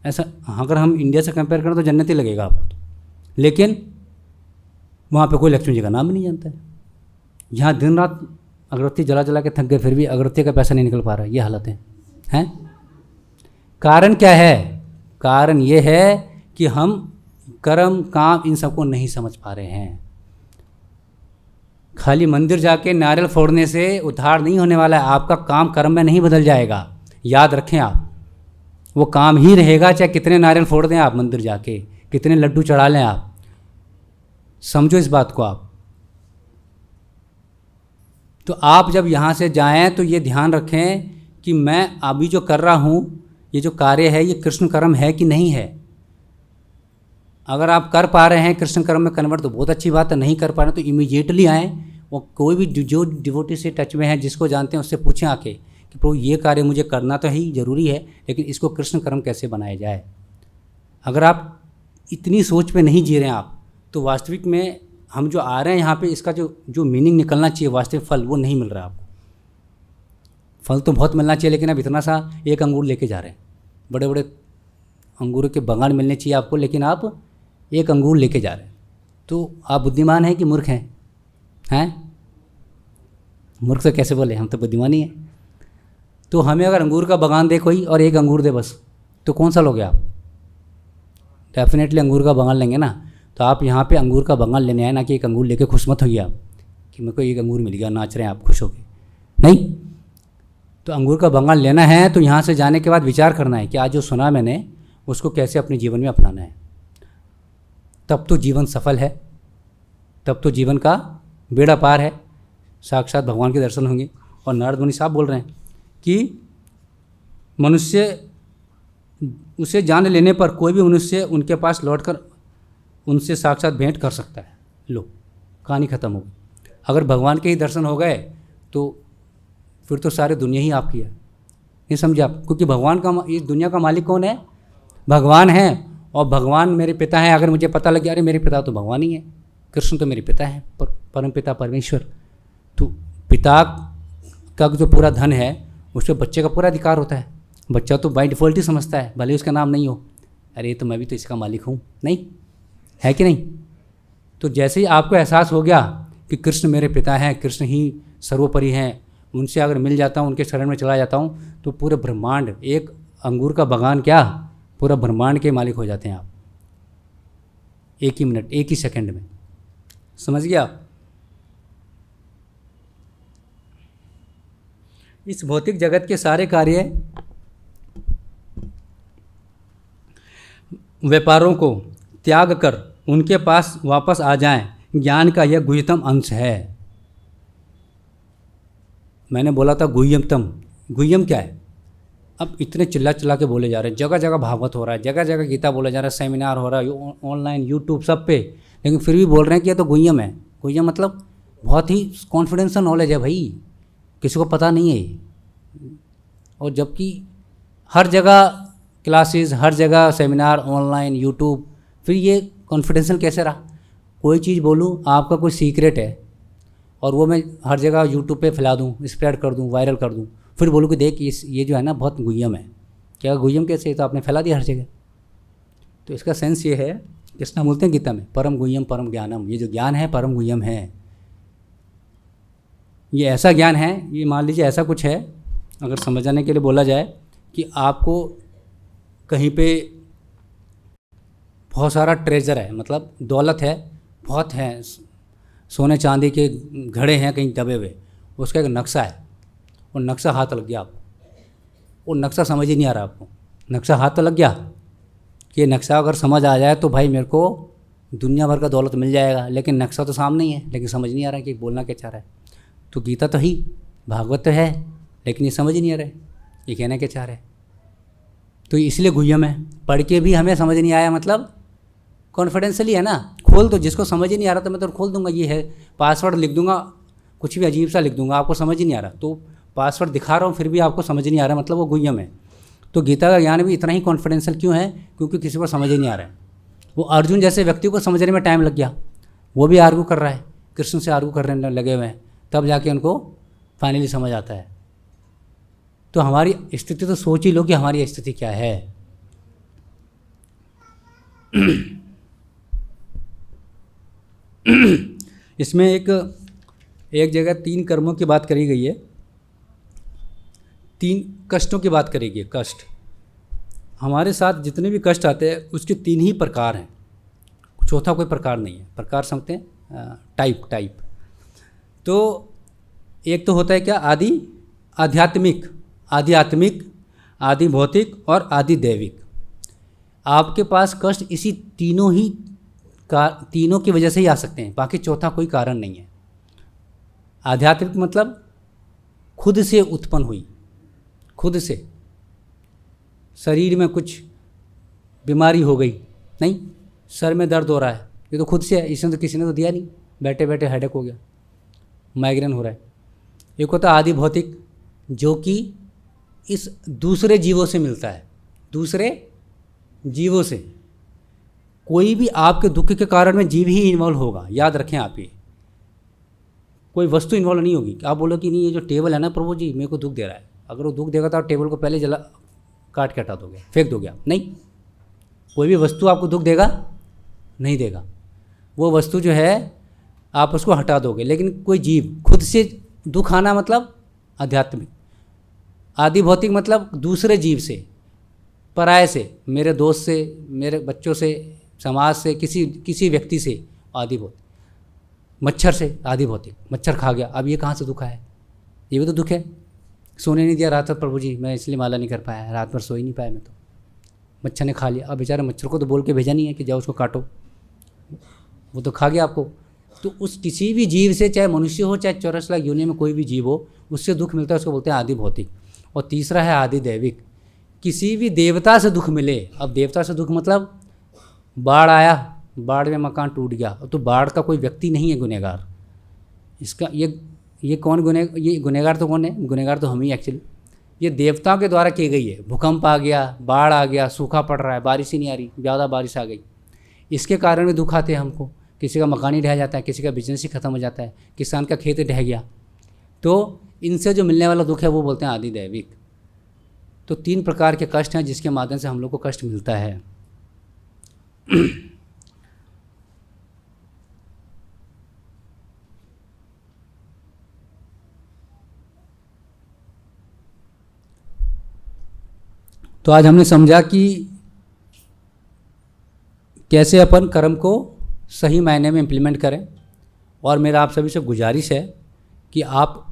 ऐसा अगर हम इंडिया से कंपेयर करें तो जन्नत ही लगेगा आपको तो। लेकिन वहाँ पे कोई लक्ष्मी जी का नाम भी नहीं जानता है। यहाँ दिन रात अगरबत्ती जला जला के थक गए, फिर भी अगरबत्ती का पैसा नहीं निकल पा रहा है। ये हालत है। कारण क्या है? कारण ये है कि हम कर्म काम इन सबको नहीं समझ पा रहे हैं। खाली मंदिर जाके नारियल फोड़ने से उद्धार नहीं होने वाला है। आपका काम कर्म में नहीं बदल जाएगा, याद रखें आप। वो काम ही रहेगा, चाहे कितने नारियल फोड़ दें आप मंदिर जाके, कितने लड्डू चढ़ा लें आप। समझो इस बात को आप। तो आप जब यहाँ से जाएं तो ये ध्यान रखें कि मैं अभी जो कर रहा हूँ, ये जो कार्य है, ये कृष्ण कर्म है कि नहीं है। अगर आप कर पा रहे हैं कृष्ण कर्म में कन्वर्ट तो बहुत अच्छी बात है, नहीं कर पा रहे तो इमीडिएटली आएँ। वो कोई भी जो डिवोटी से टच में है, जिसको जानते हैं, उससे पूछें आके कि प्रभु ये कार्य मुझे करना तो ही ज़रूरी है, लेकिन इसको कृष्ण कर्म कैसे बनाया जाए। अगर आप इतनी सोच पे नहीं जी रहे हैं आप, तो वास्तविक में हम जो आ रहे हैं यहाँ पे, इसका जो जो मीनिंग निकलना चाहिए वास्तविक फल, वो नहीं मिल रहा आपको। फल तो बहुत मिलना चाहिए, लेकिन अब इतना सा एक अंगूर लेके जा रहे हैं। बड़े बड़े अंगूरों के बागान मिलने चाहिए आपको, लेकिन आप एक अंगूर लेके जा रहे हैं। तो आप बुद्धिमान हैं कि मूर्ख हैं? मूर्ख तो कैसे बोले, हम तो बुद्धिमान ही हैं। तो हमें अगर अंगूर का बागान दे कोई और एक अंगूर दे बस, तो कौन सा लोगे आप? डेफिनेटली अंगूर का बागान लेंगे ना। तो आप यहाँ पे अंगूर का बागान लेने आए, ना कि एक अंगूर लेके खुश मत होइए आप कि मेरे को एक अंगूर मिल गया, नाच रहे हैं आप खुश होके, नहीं। तो अंगूर का बागान लेना है तो यहाँ से जाने के बाद विचार करना है कि आज जो सुना मैंने उसको कैसे अपने जीवन में अपनाना है। तब तो जीवन सफल है, तब तो जीवन का बेड़ा पार है, साक्षात भगवान के दर्शन होंगे। और नारद मुनि साहब बोल रहे हैं कि मनुष्य उसे जान लेने पर कोई भी मनुष्य उनके पास लौटकर उनसे साक्षात भेंट कर सकता है। लो, कहानी खत्म हो गई। अगर भगवान के ही दर्शन हो गए तो फिर तो सारी दुनिया ही आपकी है। नहीं समझे आप? क्योंकि भगवान का, इस दुनिया का मालिक कौन है? भगवान है। और भगवान मेरे पिता हैं। अगर मुझे पता लग गया अरे मेरे पिता तो भगवान ही है, कृष्ण तो मेरे पिता हैं, परम पिता परमेश्वर, तो पिता का जो पूरा धन है उस पर बच्चे का पूरा अधिकार होता है। बच्चा तो बाय डिफ़ॉल्ट ही समझता है, भले उसका नाम नहीं हो, अरे तो मैं भी तो इसका मालिक हूँ, नहीं है कि नहीं? तो जैसे ही आपको एहसास हो गया कि कृष्ण मेरे पिता हैं, कृष्ण ही सर्वोपरि हैं, उनसे अगर मिल जाता हूँ, उनके शरण में चला जाता हूँ, तो पूरे ब्रह्मांड, एक अंगूर का बागान क्या, पूरा ब्रह्मांड के मालिक हो जाते हैं आप, एक ही मिनट, एक ही सेकंड में। समझ गया? इस भौतिक जगत के सारे कार्य, व्यापारों को त्याग कर उनके पास वापस आ जाएं, ज्ञान का यह गुह्यतम अंश है। मैंने बोला था गुह्यतम, गुह्यम क्या है? अब इतने चिल्ला चिल्ला के बोले जा रहे हैं, जगह जगह भागवत हो रहा है, जगह जगह गीता बोला जा रहा है, सेमिनार हो रहा है ऑनलाइन, यूट्यूब, सब पे, लेकिन फिर भी बोल रहे हैं कि ये तो गुह्यम है। गुह्यम मतलब बहुत ही कॉन्फिडेंशियल नॉलेज है भाई, किसी को पता नहीं है। और जबकि हर जगह क्लासेस, हर जगह सेमिनार, ऑनलाइन, यूट्यूब, फिर ये कॉन्फिडेंशियल कैसे रहा? कोई चीज़ बोलूँ आपका कोई सीक्रेट है और वो मैं हर जगह यूट्यूब पे फैला दूँ, स्प्रेड कर दूँ, वायरल कर दूँ, फिर बोलूँ कि देख ये जो है ना बहुत गुह्यम है। क्या गुह्यम कैसे? तो आपने फैला दिया हर जगह। तो इसका सेंस ये है, कृष्ण बोलते हैं गीता में, परम गुह्यम परम ज्ञानम। ये जो ज्ञान है परम गुह्यम है। ये ऐसा ज्ञान है, ये मान लीजिए ऐसा कुछ है, अगर समझाने के लिए बोला जाए कि आपको कहीं पे बहुत सारा ट्रेजर है, मतलब दौलत है, बहुत है, सोने चांदी के घड़े हैं कहीं दबे हुए, उसका एक नक्शा है, और नक्शा हाथ लग गया आपको, वो नक्शा समझ ही नहीं आ रहा आपको। नक्शा हाथ तो लग गया कि ये नक्शा अगर समझ आ जाए तो भाई मेरे को दुनिया भर का दौलत मिल जाएगा, लेकिन नक्शा तो सामने ही है, लेकिन समझ नहीं आ रहा कि बोलना क्या चाह रहा है। तो गीता तो ही, भागवत तो है, लेकिन ये समझ ही नहीं आ रहा है ये कहना क्या चाह रहा है। तो इसलिए गुह्यम है। पढ़ के भी हमें समझ नहीं आया, मतलब कॉन्फिडेंशियली है ना, खोल दो, जिसको समझ ही नहीं आ रहा तो मैं तो खोल दूंगा, ये है पासवर्ड लिख दूंगा, कुछ भी अजीब सा लिख दूंगा, आपको समझ ही नहीं आ रहा, तो पासवर्ड दिखा रहा हूँ फिर भी आपको समझ नहीं आ रहा, मतलब वो गुह्यम है। तो गीता का ज्ञान भी इतना ही कॉन्फिडेंशियल क्यों है? क्योंकि किसी को समझ ही नहीं आ रहा है। वो अर्जुन जैसे व्यक्ति को समझने में टाइम लग गया, वो भी आर्गू कर रहा है, कृष्ण से आर्गू करने लगे हुए हैं, तब जाके उनको फाइनली समझ आता है। तो हमारी स्थिति तो सोच ही लो कि हमारी स्थिति क्या है। इसमें एक जगह 3 कर्मों की बात करी गई है, 3 कष्टों की बात करी गई है। कष्ट, हमारे साथ जितने भी कष्ट आते हैं उसके 3 ही प्रकार हैं, चौथा कोई प्रकार नहीं है। प्रकार समझते हैं, टाइप। तो एक तो होता है क्या, आध्यात्मिक, आदि भौतिक और आदि दैविक। आपके पास कष्ट इसी तीनों की वजह से ही आ सकते हैं, बाकी चौथा कोई कारण नहीं है। आध्यात्मिक मतलब खुद से उत्पन्न हुई, खुद से शरीर में कुछ बीमारी हो गई, नहीं सर में दर्द हो रहा है, ये तो खुद से है, इसने तो किसी ने तो दिया नहीं, बैठे बैठे हेडेक हो गया, माइग्रेन हो रहा है। एक होता है आदि भौतिक, जो कि इस दूसरे जीवों से मिलता है, दूसरे जीवों से कोई भी आपके दुख के कारण में जीव ही इन्वॉल्व होगा, याद रखें आप ये। कोई वस्तु इन्वॉल्व नहीं होगी। आप बोलो कि नहीं ये जो टेबल है ना प्रभु जी मेरे को दुख दे रहा है, अगर वो दुख देगा तो आप टेबल को पहले जला काट के हटा दोगे, फेंक दोगे आप? नहीं, कोई भी वस्तु आपको दुख देगा नहीं देगा, वो वस्तु जो है आप उसको हटा दोगे। लेकिन कोई जीव खुद से दुख आना मतलब आध्यात्मिक, आदि भौतिक मतलब दूसरे जीव से, पराये से, मेरे दोस्त से, मेरे बच्चों से, समाज से, किसी व्यक्ति से आदि भौतिक, मच्छर से आदि भौतिक, मच्छर खा गया, अब ये कहाँ से दुख आया? ये भी तो दुख है। सोने नहीं दिया रात भर प्रभु जी, मैं इसलिए माला नहीं कर पाया, रात भर सो ही नहीं पाया मैं, तो मच्छर ने खा लिया। अब बेचारे मच्छर को तो बोल के भेजा नहीं है कि जाओ उसको काटो, वो तो खा गया आपको। तो उस किसी भी जीव से, चाहे मनुष्य हो चाहे 84 लाख योनि में कोई भी जीव हो, उससे दुख मिलता है, उसको बोलते हैं आदि भौतिक। और तीसरा है आदि दैविक, किसी भी देवता से दुख मिले। अब देवता से दुख मतलब बाढ़ आया, बाढ़ में मकान टूट गया, तो बाढ़ का कोई व्यक्ति नहीं है गुनहगार। इसका ये कौन ये गुनहगार तो कौन है? गुनहगार तो हम ही एक्चुअली। ये देवताओं के द्वारा की गई है। भूकंप आ गया, बाढ़ आ गया, सूखा पड़ रहा है, बारिश ही नहीं आ रही, ज़्यादा बारिश आ गई, इसके कारण भी दुख आते हैं हमको। किसी का मकान ही ढह जाता है, किसी का बिजनेस ही ख़त्म हो जाता है, किसान का खेत ढह गया, तो इनसे जो मिलने वाला दुख है वो बोलते हैं आदि दैविक। तो 3 प्रकार के कष्ट हैं जिसके माध्यम से हम लोग को कष्ट मिलता है। तो आज हमने समझा कि कैसे अपन कर्म को सही मायने में इम्प्लीमेंट करें। और मेरा आप सभी से गुजारिश है कि आप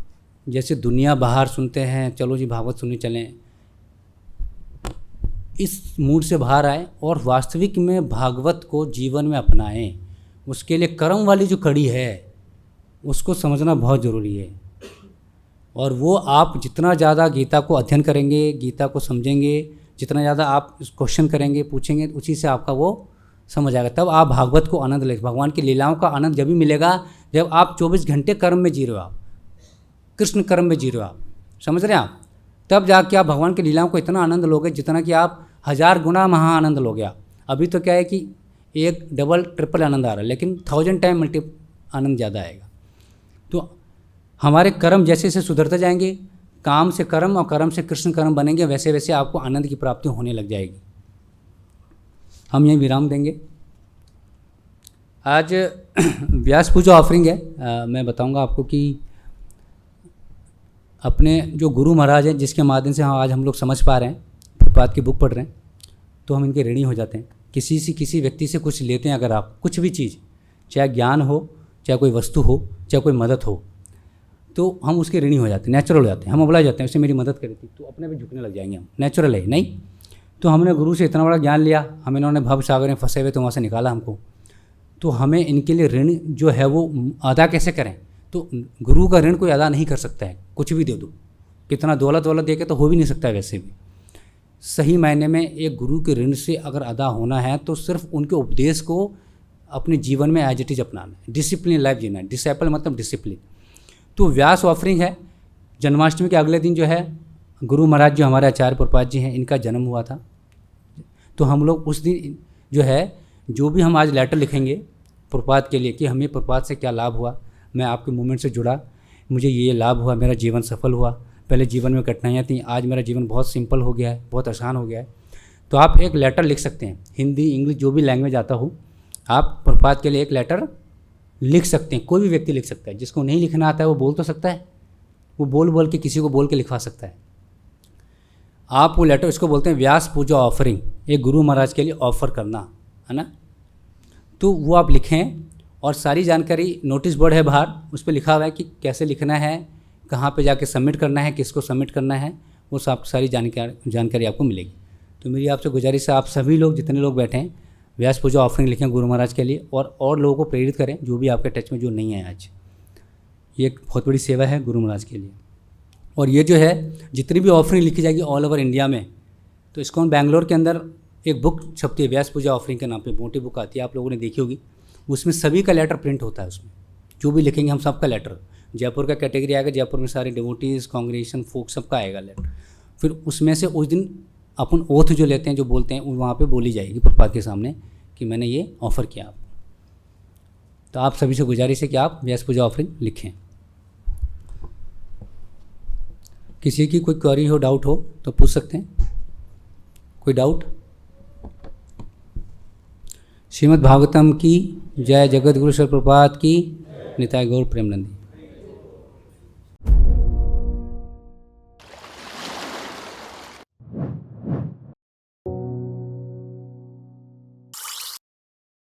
जैसे दुनिया बाहर सुनते हैं, चलो जी भागवत सुनने चलें, इस मूड से बाहर आए और वास्तविक में भागवत को जीवन में अपनाएं। उसके लिए कर्म वाली जो कड़ी है उसको समझना बहुत ज़रूरी है। और वो आप जितना ज़्यादा गीता को अध्ययन करेंगे, गीता को समझेंगे, जितना ज़्यादा आप क्वेश्चन करेंगे, पूछेंगे, उसी से आपका वो समझ आएगा। तब आप भागवत को आनंद ले, भगवान की लीलाओं का आनंद जब भी मिलेगा जब आप 24 घंटे कर्म में जी रहे हो, आप कृष्ण कर्म में जी रहे हो, आप समझ रहे हैं आप, तब जाके आप भगवान की लीलाओं को इतना आनंद लोगे जितना कि आप 1000 गुना महा आनंद लोगे आप। अभी तो क्या है कि एक डबल ट्रिपल आनंद आ रहा है, लेकिन 1000 टाइम मल्टी आनंद ज़्यादा आएगा। तो हमारे कर्म जैसे जैसे सुधरते जाएंगे, काम से कर्म और कर्म से कृष्ण कर्म बनेंगे, वैसे वैसे आपको आनंद की प्राप्ति होने लग जाएगी। हम यहीं विराम देंगे। आज व्यास पूजा ऑफरिंग है। मैं बताऊंगा आपको कि अपने जो गुरु महाराज हैं जिसके माध्यम से आज हम लोग समझ पा रहे हैं, प्रपात की बुक पढ़ रहे हैं, तो हम इनके ऋणी हो जाते हैं। किसी व्यक्ति से कुछ लेते हैं अगर आप, कुछ भी चीज़, चाहे ज्ञान हो, चाहे कोई वस्तु हो, चाहे कोई मदद हो, तो हम उसके ऋणी हो जाते हैं, नेचुरल हो जाते हैं। हम अबला जाते हैं, उसने मेरी मदद करी थी, तो अपने पे झुकने लग जाएंगे हम, नेचुरल है नहीं। तो हमने गुरु से इतना बड़ा ज्ञान लिया, हमें इन्होंने भव सागर में फंसे हुए तो वहाँ से निकाला हमको, तो हमें इनके लिए ऋण जो है वो अदा कैसे करें? तो गुरु का ऋण कोई अदा नहीं कर सकता है, कुछ भी दे दो, कितना दौलत दे के तो हो भी नहीं सकता है। वैसे भी सही मायने में एक गुरु के ऋण से अगर अदा होना है तो सिर्फ उनके उपदेश को अपने जीवन में एज इट इज अपनाना है, डिसिप्लिन लाइफ जीना है। डिसेपल मतलब डिसिप्लिन। तो व्यास ऑफरिंग है। जन्माष्टमी के अगले दिन जो है गुरु महाराज जो हमारे आचार्य प्रपात जी हैं, इनका जन्म हुआ था। तो हम लोग उस दिन जो है, जो भी हम आज लेटर लिखेंगे प्रपात के लिए कि हमें प्रपात से क्या लाभ हुआ, मैं आपके मूवमेंट से जुड़ा, मुझे ये लाभ हुआ, मेरा जीवन सफल हुआ, पहले जीवन में कठिनाइयाँ थी, आज मेरा जीवन बहुत सिंपल हो गया है, बहुत आसान हो गया है। तो आप एक लेटर लिख सकते हैं, हिंदी इंग्लिश जो भी लैंग्वेज आता हो, आप प्रपात के लिए एक लेटर लिख सकते हैं। कोई भी व्यक्ति लिख सकता है, जिसको नहीं लिखना आता है वो बोल तो सकता है, वो बोल के किसी को बोल के लिखवा सकता है। आप वो लेटर, इसको बोलते हैं व्यास पूजा ऑफरिंग, एक गुरु महाराज के लिए ऑफर करना है ना। तो वो आप लिखें और सारी जानकारी, नोटिस बोर्ड है बाहर, उस पर लिखा हुआ है कि कैसे लिखना है, कहाँ पे जाके सबमिट करना है, किसको सबमिट करना है, वो सब सारी जानकारी आपको मिलेगी। तो मेरी आपसे गुजारिश है, आप सभी लोग जितने लोग बैठे हैं व्यास पूजा ऑफरिंग लिखें गुरु महाराज के लिए, और लोगों को प्रेरित करें जो भी आपके टच में जो नहीं है आज। ये एक बहुत बड़ी सेवा है गुरु महाराज के लिए। और ये जो है जितनी भी ऑफरिंग लिखी जाएगी ऑल ओवर इंडिया में, तो इस्कॉन बैंगलोर के अंदर एक बुक छपती है व्यास पूजा ऑफरिंग के नाम पे, मोटी बुक आती है, आप लोगों ने देखी होगी। उसमें सभी का लेटर प्रिंट होता है, उसमें जो भी लिखेंगे हम सबका लेटर। जयपुर का कैटेगरी आएगा, जयपुर में सारे डिवोटीज, कांग्रेगेशन, फोक सबका आएगा लेटर। फिर उसमें से उस दिन अपन ओथ जो लेते हैं, जो बोलते हैं, वहाँ पे बोली जाएगी प्रपात के सामने कि मैंने ये ऑफ़र किया आपको। तो आप सभी से गुजारिश है कि आप व्यास पूजा ऑफरिंग लिखें। किसी की कोई क्वेरी हो, डाउट हो तो पूछ सकते हैं। कोई डाउट? श्रीमद् भागवतम की जय, जगत गुरु श्रील प्रभुपाद की, निताय गौर प्रेमानंदी।